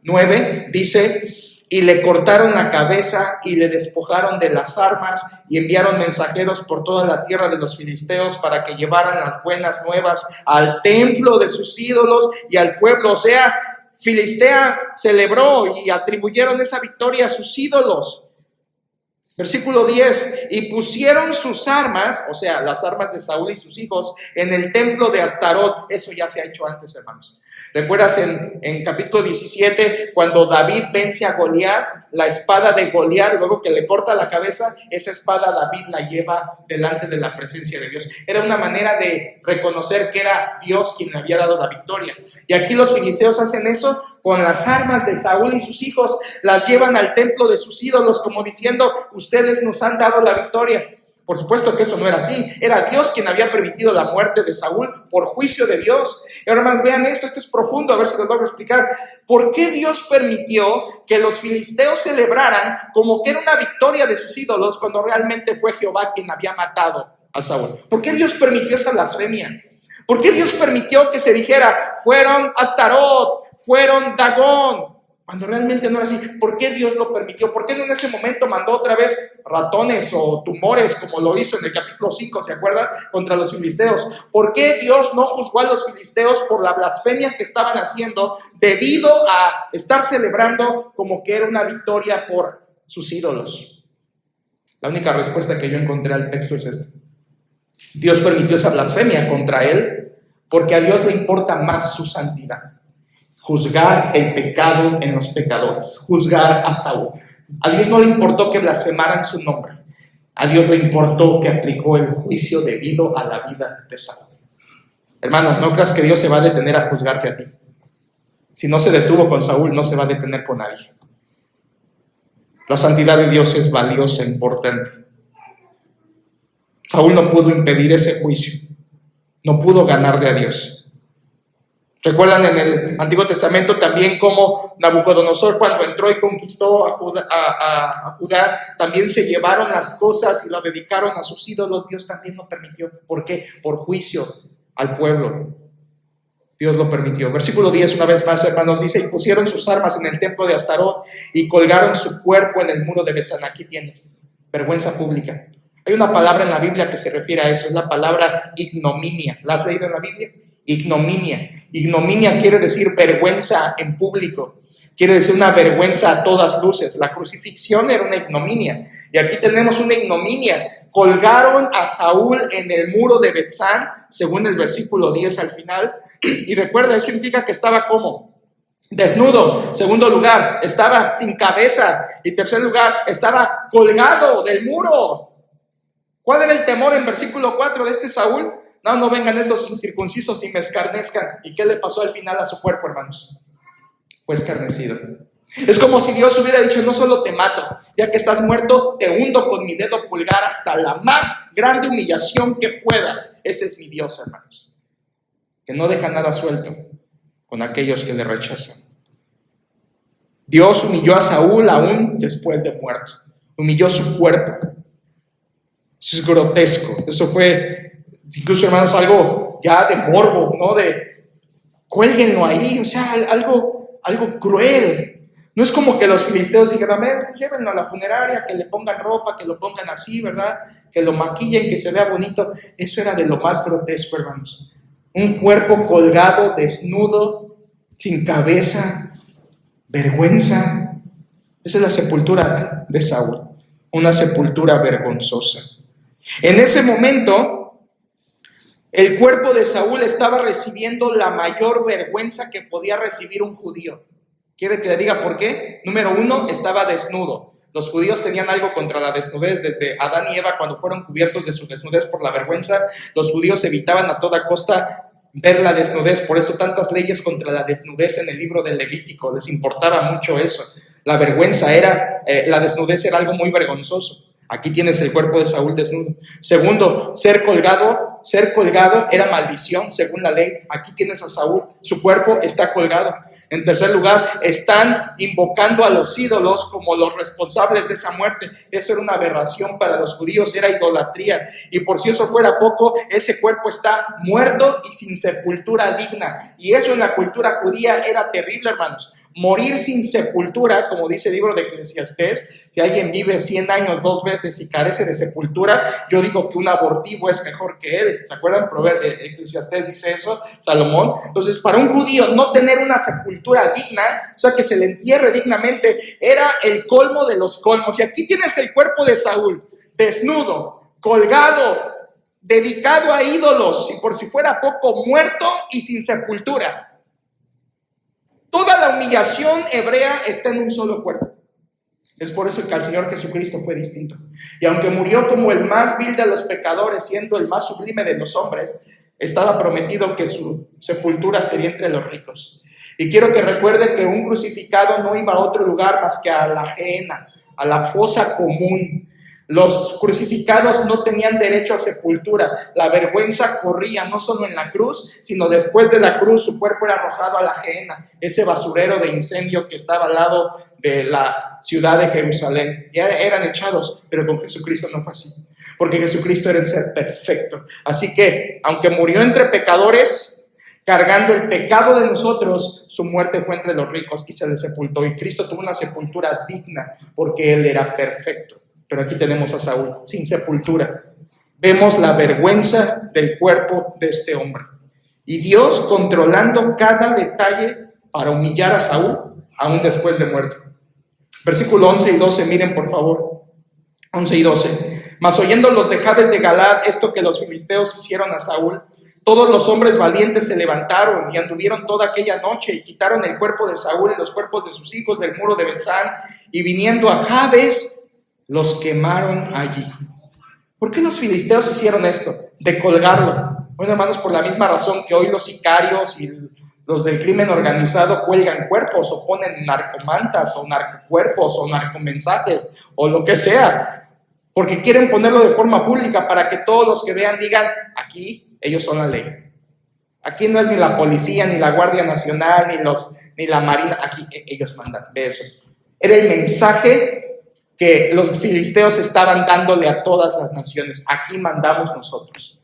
A: 9, dice: y le cortaron la cabeza y le despojaron de las armas y enviaron mensajeros por toda la tierra de los filisteos para que llevaran las buenas nuevas al templo de sus ídolos y al pueblo. O sea, Filistea celebró y atribuyeron esa victoria a sus ídolos. Versículo 10, y pusieron sus armas, o sea, las armas de Saúl y sus hijos, en el templo de Astarot. Eso ya se ha hecho antes, hermanos. ¿Recuerdas en capítulo 17, cuando David vence a Goliat? La espada de Goliat, luego que le corta la cabeza, esa espada David la lleva delante de la presencia de Dios. Era una manera de reconocer que era Dios quien le había dado la victoria. Y aquí los filisteos hacen eso con las armas de Saúl y sus hijos, las llevan al templo de sus ídolos, como diciendo: ustedes nos han dado la victoria. Por supuesto que eso no era así. Era Dios quien había permitido la muerte de Saúl por juicio de Dios. Y ahora más, vean esto es profundo, a ver si lo logro explicar. ¿Por qué Dios permitió que los filisteos celebraran como que era una victoria de sus ídolos cuando realmente fue Jehová quien había matado a Saúl? ¿Por qué Dios permitió esa blasfemia? ¿Por qué Dios permitió que se dijera: fueron Astarot, fueron Dagón? cuando realmente no era así. ¿Por qué Dios lo permitió? ¿Por qué no en ese momento mandó otra vez ratones o tumores como lo hizo en el capítulo 5, ¿se acuerdan? Contra los filisteos. ¿Por qué Dios no juzgó a los filisteos por la blasfemia que estaban haciendo debido a estar celebrando como que era una victoria por sus ídolos? La única respuesta que yo encontré al texto es esta. Dios permitió esa blasfemia contra él porque a Dios le importa más su santidad. Juzgar el pecado en los pecadores, juzgar a Saúl. A Dios no le importó que blasfemaran su nombre. A Dios le importó que aplicó el juicio debido a la vida de Saúl. Hermano, no creas que Dios se va a detener a juzgarte a ti. Si no se detuvo con Saúl, no se va a detener con nadie. La santidad de Dios es valiosa e importante. Saúl no pudo impedir ese juicio. No pudo ganarle a Dios. Recuerdan en el Antiguo Testamento también cómo Nabucodonosor, cuando entró y conquistó a Judá, también se llevaron las cosas y lo dedicaron a sus ídolos. Dios también lo permitió. ¿Por qué? Por juicio al pueblo. Dios lo permitió. Versículo 10, una vez más, hermanos, dice: y pusieron sus armas en el templo de Astarot y colgaron su cuerpo en el muro de Betzán. Aquí tienes, vergüenza pública. Hay una palabra en la Biblia que se refiere a eso, es la palabra ignominia. ¿La has leído en la Biblia? Ignominia. Ignominia quiere decir vergüenza en público. Quiere decir una vergüenza a todas luces. La crucifixión era una ignominia. Y aquí tenemos una ignominia. Colgaron a Saúl en el muro de Betzán, según el versículo 10 al final. Y recuerda, eso implica que estaba ¿cómo? Desnudo. Segundo lugar, estaba sin cabeza. Y tercer lugar, estaba colgado del muro. ¿Cuál era el temor en versículo 4 de este Saúl? No vengan estos incircuncisos y me escarnezcan. ¿Y qué le pasó al final a su cuerpo, hermanos? Fue escarnecido. Es como si Dios hubiera dicho: no solo te mato, ya que estás muerto, te hundo con mi dedo pulgar hasta la más grande humillación que pueda. Ese es mi Dios, hermanos, que no deja nada suelto con aquellos que le rechazan. Dios humilló a Saúl aún después de muerto. Humilló su cuerpo. Eso es grotesco. Eso fue, incluso, hermanos, algo ya de morbo, ¿no? De cuélguenlo ahí, o sea, algo cruel. No es como que los filisteos dijeran: a ver, llévenlo a la funeraria, que le pongan ropa, que lo pongan así, ¿verdad? Que lo maquillen, que se vea bonito. Eso era de lo más grotesco, hermanos. Un cuerpo colgado, desnudo, sin cabeza, vergüenza. Esa es la sepultura de Saúl, una sepultura vergonzosa. En ese momento, el cuerpo de Saúl estaba recibiendo la mayor vergüenza que podía recibir un judío. ¿Quiere que le diga por qué? Número 1, estaba desnudo. Los judíos tenían algo contra la desnudez. Desde Adán y Eva, cuando fueron cubiertos de su desnudez por la vergüenza, los judíos evitaban a toda costa ver la desnudez. Por eso tantas leyes contra la desnudez en el libro del Levítico. Les importaba mucho eso. La vergüenza era, la desnudez era algo muy vergonzoso. Aquí tienes el cuerpo de Saúl desnudo. Segundo, ser colgado era maldición según la ley. Aquí tienes a Saúl, su cuerpo está colgado. En tercer lugar, están invocando a los ídolos como los responsables de esa muerte. Eso era una aberración para los judíos, era idolatría. Y por si eso fuera poco, ese cuerpo está muerto y sin sepultura digna. Y eso en la cultura judía era terrible, hermanos. Morir sin sepultura, como dice el libro de Eclesiastés, si alguien vive 100 años 2 veces y carece de sepultura, yo digo que un abortivo es mejor que él. ¿Se acuerdan? Eclesiastés dice eso, Salomón. Entonces, para un judío no tener una sepultura digna, o sea, que se le entierre dignamente, era el colmo de los colmos. Y aquí tienes el cuerpo de Saúl, desnudo, colgado, dedicado a ídolos, y por si fuera poco, muerto y sin sepultura. Toda la humillación hebrea está en un solo cuerpo. Es por eso que al Señor Jesucristo fue distinto. Y aunque murió como el más vil de los pecadores, siendo el más sublime de los hombres, estaba prometido que su sepultura sería entre los ricos. Y quiero que recuerden que un crucificado no iba a otro lugar más que a la gehenna, a la fosa común. Los crucificados no tenían derecho a sepultura. La vergüenza corría no solo en la cruz, sino después de la cruz su cuerpo era arrojado a la gehenna, ese basurero de incendio que estaba al lado de la ciudad de Jerusalén. Y eran echados, pero con Jesucristo no fue así, porque Jesucristo era el ser perfecto. Así que, aunque murió entre pecadores, Cargando el pecado de nosotros, su muerte fue entre los ricos y se le sepultó. Y Cristo tuvo una sepultura digna porque Él era perfecto. Pero aquí tenemos a Saúl sin sepultura. Vemos la vergüenza del cuerpo de este hombre. Y Dios controlando cada detalle para humillar a Saúl, aún después de muerto. Versículo 11 y 12, miren por favor. 11 y 12. Mas oyendo los de Jabes de Galaad esto que los filisteos hicieron a Saúl, todos los hombres valientes se levantaron y anduvieron toda aquella noche y quitaron el cuerpo de Saúl y los cuerpos de sus hijos del muro de Betzán, y viniendo a Jabes, los quemaron allí. ¿Por qué los filisteos hicieron esto? De colgarlo. Bueno, hermanos, por la misma razón que hoy los sicarios y los del crimen organizado cuelgan cuerpos o ponen narcomantas o narcocuerpos o narcomensajes o lo que sea, porque quieren ponerlo de forma pública para que todos los que vean digan, aquí ellos son la ley. Aquí no es ni la policía, ni la Guardia Nacional, ni la Marina. Aquí ellos mandan. Ve eso. Era el mensaje que los filisteos estaban dándole a todas las naciones. Aquí mandamos nosotros.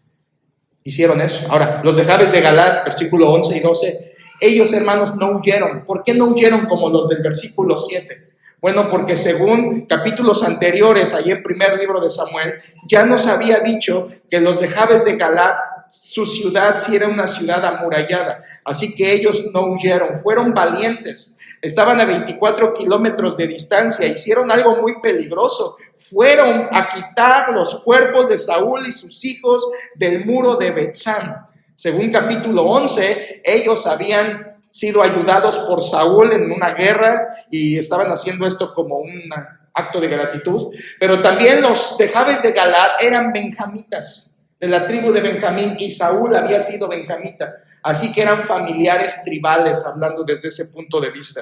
A: Hicieron eso. Ahora, los de Jabes de Galaad, versículo 11 y 12, ellos, hermanos, no huyeron. ¿Por qué no huyeron como los del versículo 7? Bueno, porque según capítulos anteriores, ahí en primer libro de Samuel, ya nos había dicho que los de Jabes de Galaad, su ciudad sí era una ciudad amurallada, así que ellos no huyeron, fueron valientes, estaban a 24 kilómetros de distancia, hicieron algo muy peligroso, fueron a quitar los cuerpos de Saúl y sus hijos del muro de Betzán. Según capítulo 11, ellos habían sido ayudados por Saúl en una guerra y estaban haciendo esto como un acto de gratitud, pero también los de Jabes de Galaad eran benjamitas, de la tribu de Benjamín, y Saúl había sido benjamita, así que eran familiares tribales, hablando desde ese punto de vista.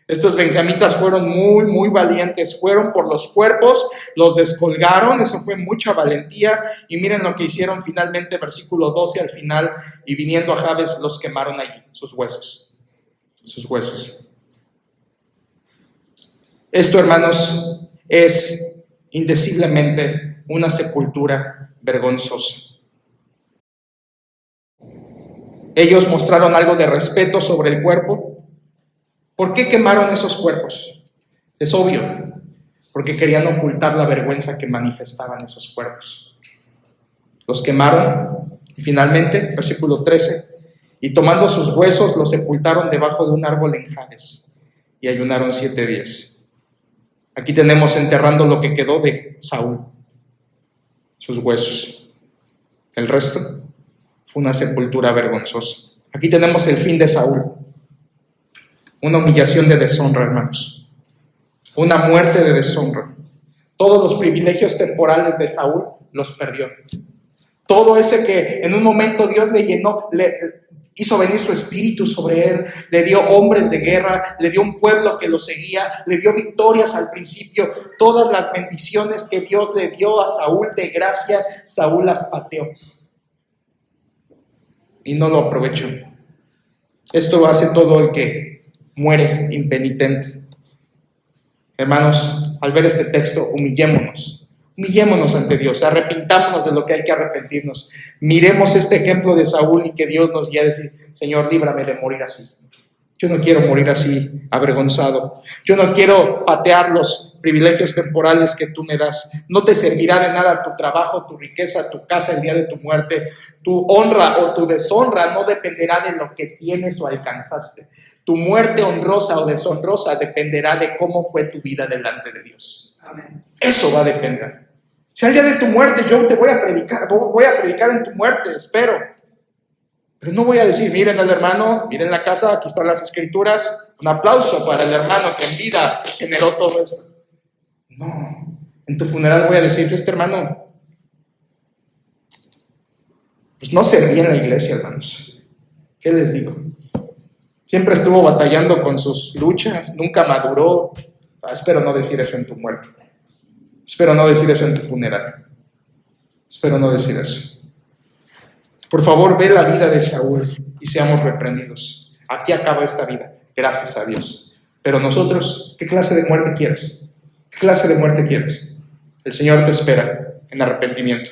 A: Estos benjamitas fueron muy valientes, fueron por los cuerpos, los descolgaron, eso fue mucha valentía, y miren lo que hicieron finalmente, versículo 12 al final, y viniendo a Jabes los quemaron allí, sus huesos. Esto, hermanos, es indeciblemente una sepultura vergonzosa. Ellos mostraron algo de respeto sobre el cuerpo. ¿Por qué quemaron esos cuerpos? Es obvio, porque querían ocultar la vergüenza que manifestaban esos cuerpos. Los quemaron y finalmente, versículo 13, y tomando sus huesos los sepultaron debajo de un árbol en Jabes y ayunaron 7 días. Aquí tenemos enterrando lo que quedó de Saúl, sus huesos. El resto fue una sepultura vergonzosa. Aquí tenemos el fin de Saúl. Una humillación de deshonra, hermanos. Una muerte de deshonra. Todos los privilegios temporales de Saúl los perdió. Todo ese que en un momento Dios le llenó, le hizo venir su espíritu sobre él, le dio hombres de guerra, le dio un pueblo que lo seguía, le dio victorias al principio. Todas las bendiciones que Dios le dio a Saúl de gracia, Saúl las pateó y no lo aprovechó. Esto lo hace todo el que muere impenitente. Hermanos, al ver este texto, humillémonos ante Dios, arrepintámonos de lo que hay que arrepentirnos. Miremos este ejemplo de Saúl y que Dios nos guíe a decir, Señor, líbrame de morir así. Yo no quiero morir así, avergonzado. Yo no quiero patear los privilegios temporales que tú me das. No te servirá de nada tu trabajo, tu riqueza, tu casa el día de tu muerte. Tu honra o tu deshonra no dependerá de lo que tienes o alcanzaste. Tu muerte honrosa o deshonrosa dependerá de cómo fue tu vida delante de Dios. Amén. Eso va a depender. Si al día de tu muerte yo te voy a predicar en tu muerte, espero. Pero no voy a decir, miren al hermano, miren la casa, aquí están las escrituras, un aplauso para el hermano que en vida generó todo esto. No, en tu funeral voy a decir, este hermano, pues no servía en la iglesia, hermanos. ¿Qué les digo? Siempre estuvo batallando con sus luchas, nunca maduró. Espero no decir eso en tu muerte. Espero no decir eso en tu funeral. Espero no decir eso. Por favor, ve la vida de Saúl y seamos reprendidos. Aquí acaba esta vida, gracias a Dios. Pero nosotros, ¿qué clase de muerte quieres? ¿Qué clase de muerte quieres? El Señor te espera en arrepentimiento.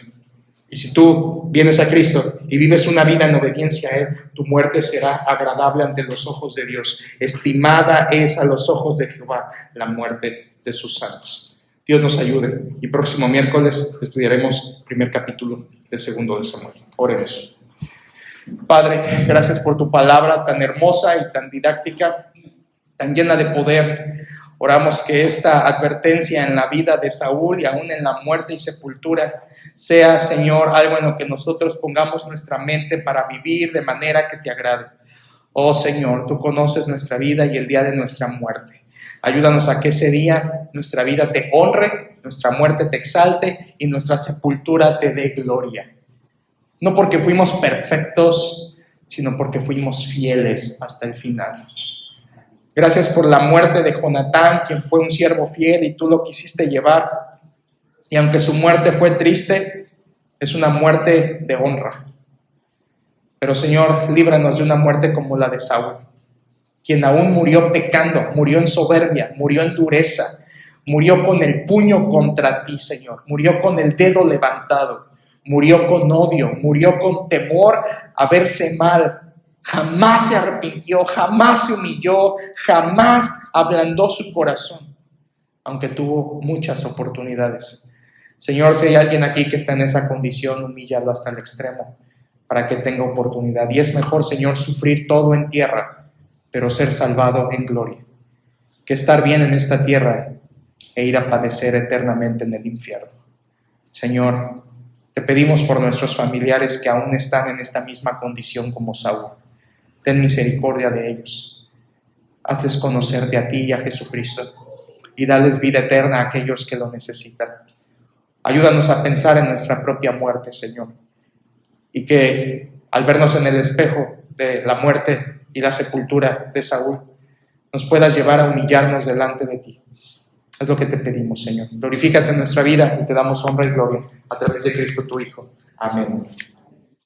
A: Y si tú vienes a Cristo y vives una vida en obediencia a Él, tu muerte será agradable ante los ojos de Dios. Estimada es a los ojos de Jehová la muerte de sus santos. Dios nos ayude. Y próximo miércoles estudiaremos el primer capítulo de 2 de Samuel. Oremos. Padre, gracias por tu palabra tan hermosa y tan didáctica, tan llena de poder. Oramos que esta advertencia en la vida de Saúl y aún en la muerte y sepultura sea, Señor, algo en lo que nosotros pongamos nuestra mente para vivir de manera que te agrade. Oh Señor, tú conoces nuestra vida y el día de nuestra muerte. Ayúdanos a que ese día nuestra vida te honre, nuestra muerte te exalte y nuestra sepultura te dé gloria. No porque fuimos perfectos, sino porque fuimos fieles hasta el final. Gracias por la muerte de Jonatán, quien fue un siervo fiel y tú lo quisiste llevar. Y aunque su muerte fue triste, es una muerte de honra. Pero Señor, líbranos de una muerte como la de Saúl, quien aún murió pecando, murió en soberbia, murió en dureza, murió con el puño contra ti, Señor, murió con el dedo levantado, murió con odio, murió con temor a verse mal. Jamás se arrepintió, jamás se humilló, jamás ablandó su corazón, aunque tuvo muchas oportunidades. Señor, si hay alguien aquí que está en esa condición, humíllalo hasta el extremo para que tenga oportunidad. Y es mejor, Señor, sufrir todo en tierra, pero ser salvado en gloria, que estar bien en esta tierra e ir a padecer eternamente en el infierno. Señor, te pedimos por nuestros familiares que aún están en esta misma condición como Saúl. Ten misericordia de ellos. Hazles conocerte a ti y a Jesucristo y dales vida eterna a aquellos que lo necesitan. Ayúdanos a pensar en nuestra propia muerte, Señor, y que al vernos en el espejo de la muerte y la sepultura de Saúl, nos puedas llevar a humillarnos delante de ti. Es lo que te pedimos, Señor. Glorifícate en nuestra vida y te damos honra y gloria a través de Cristo tu Hijo. Amén.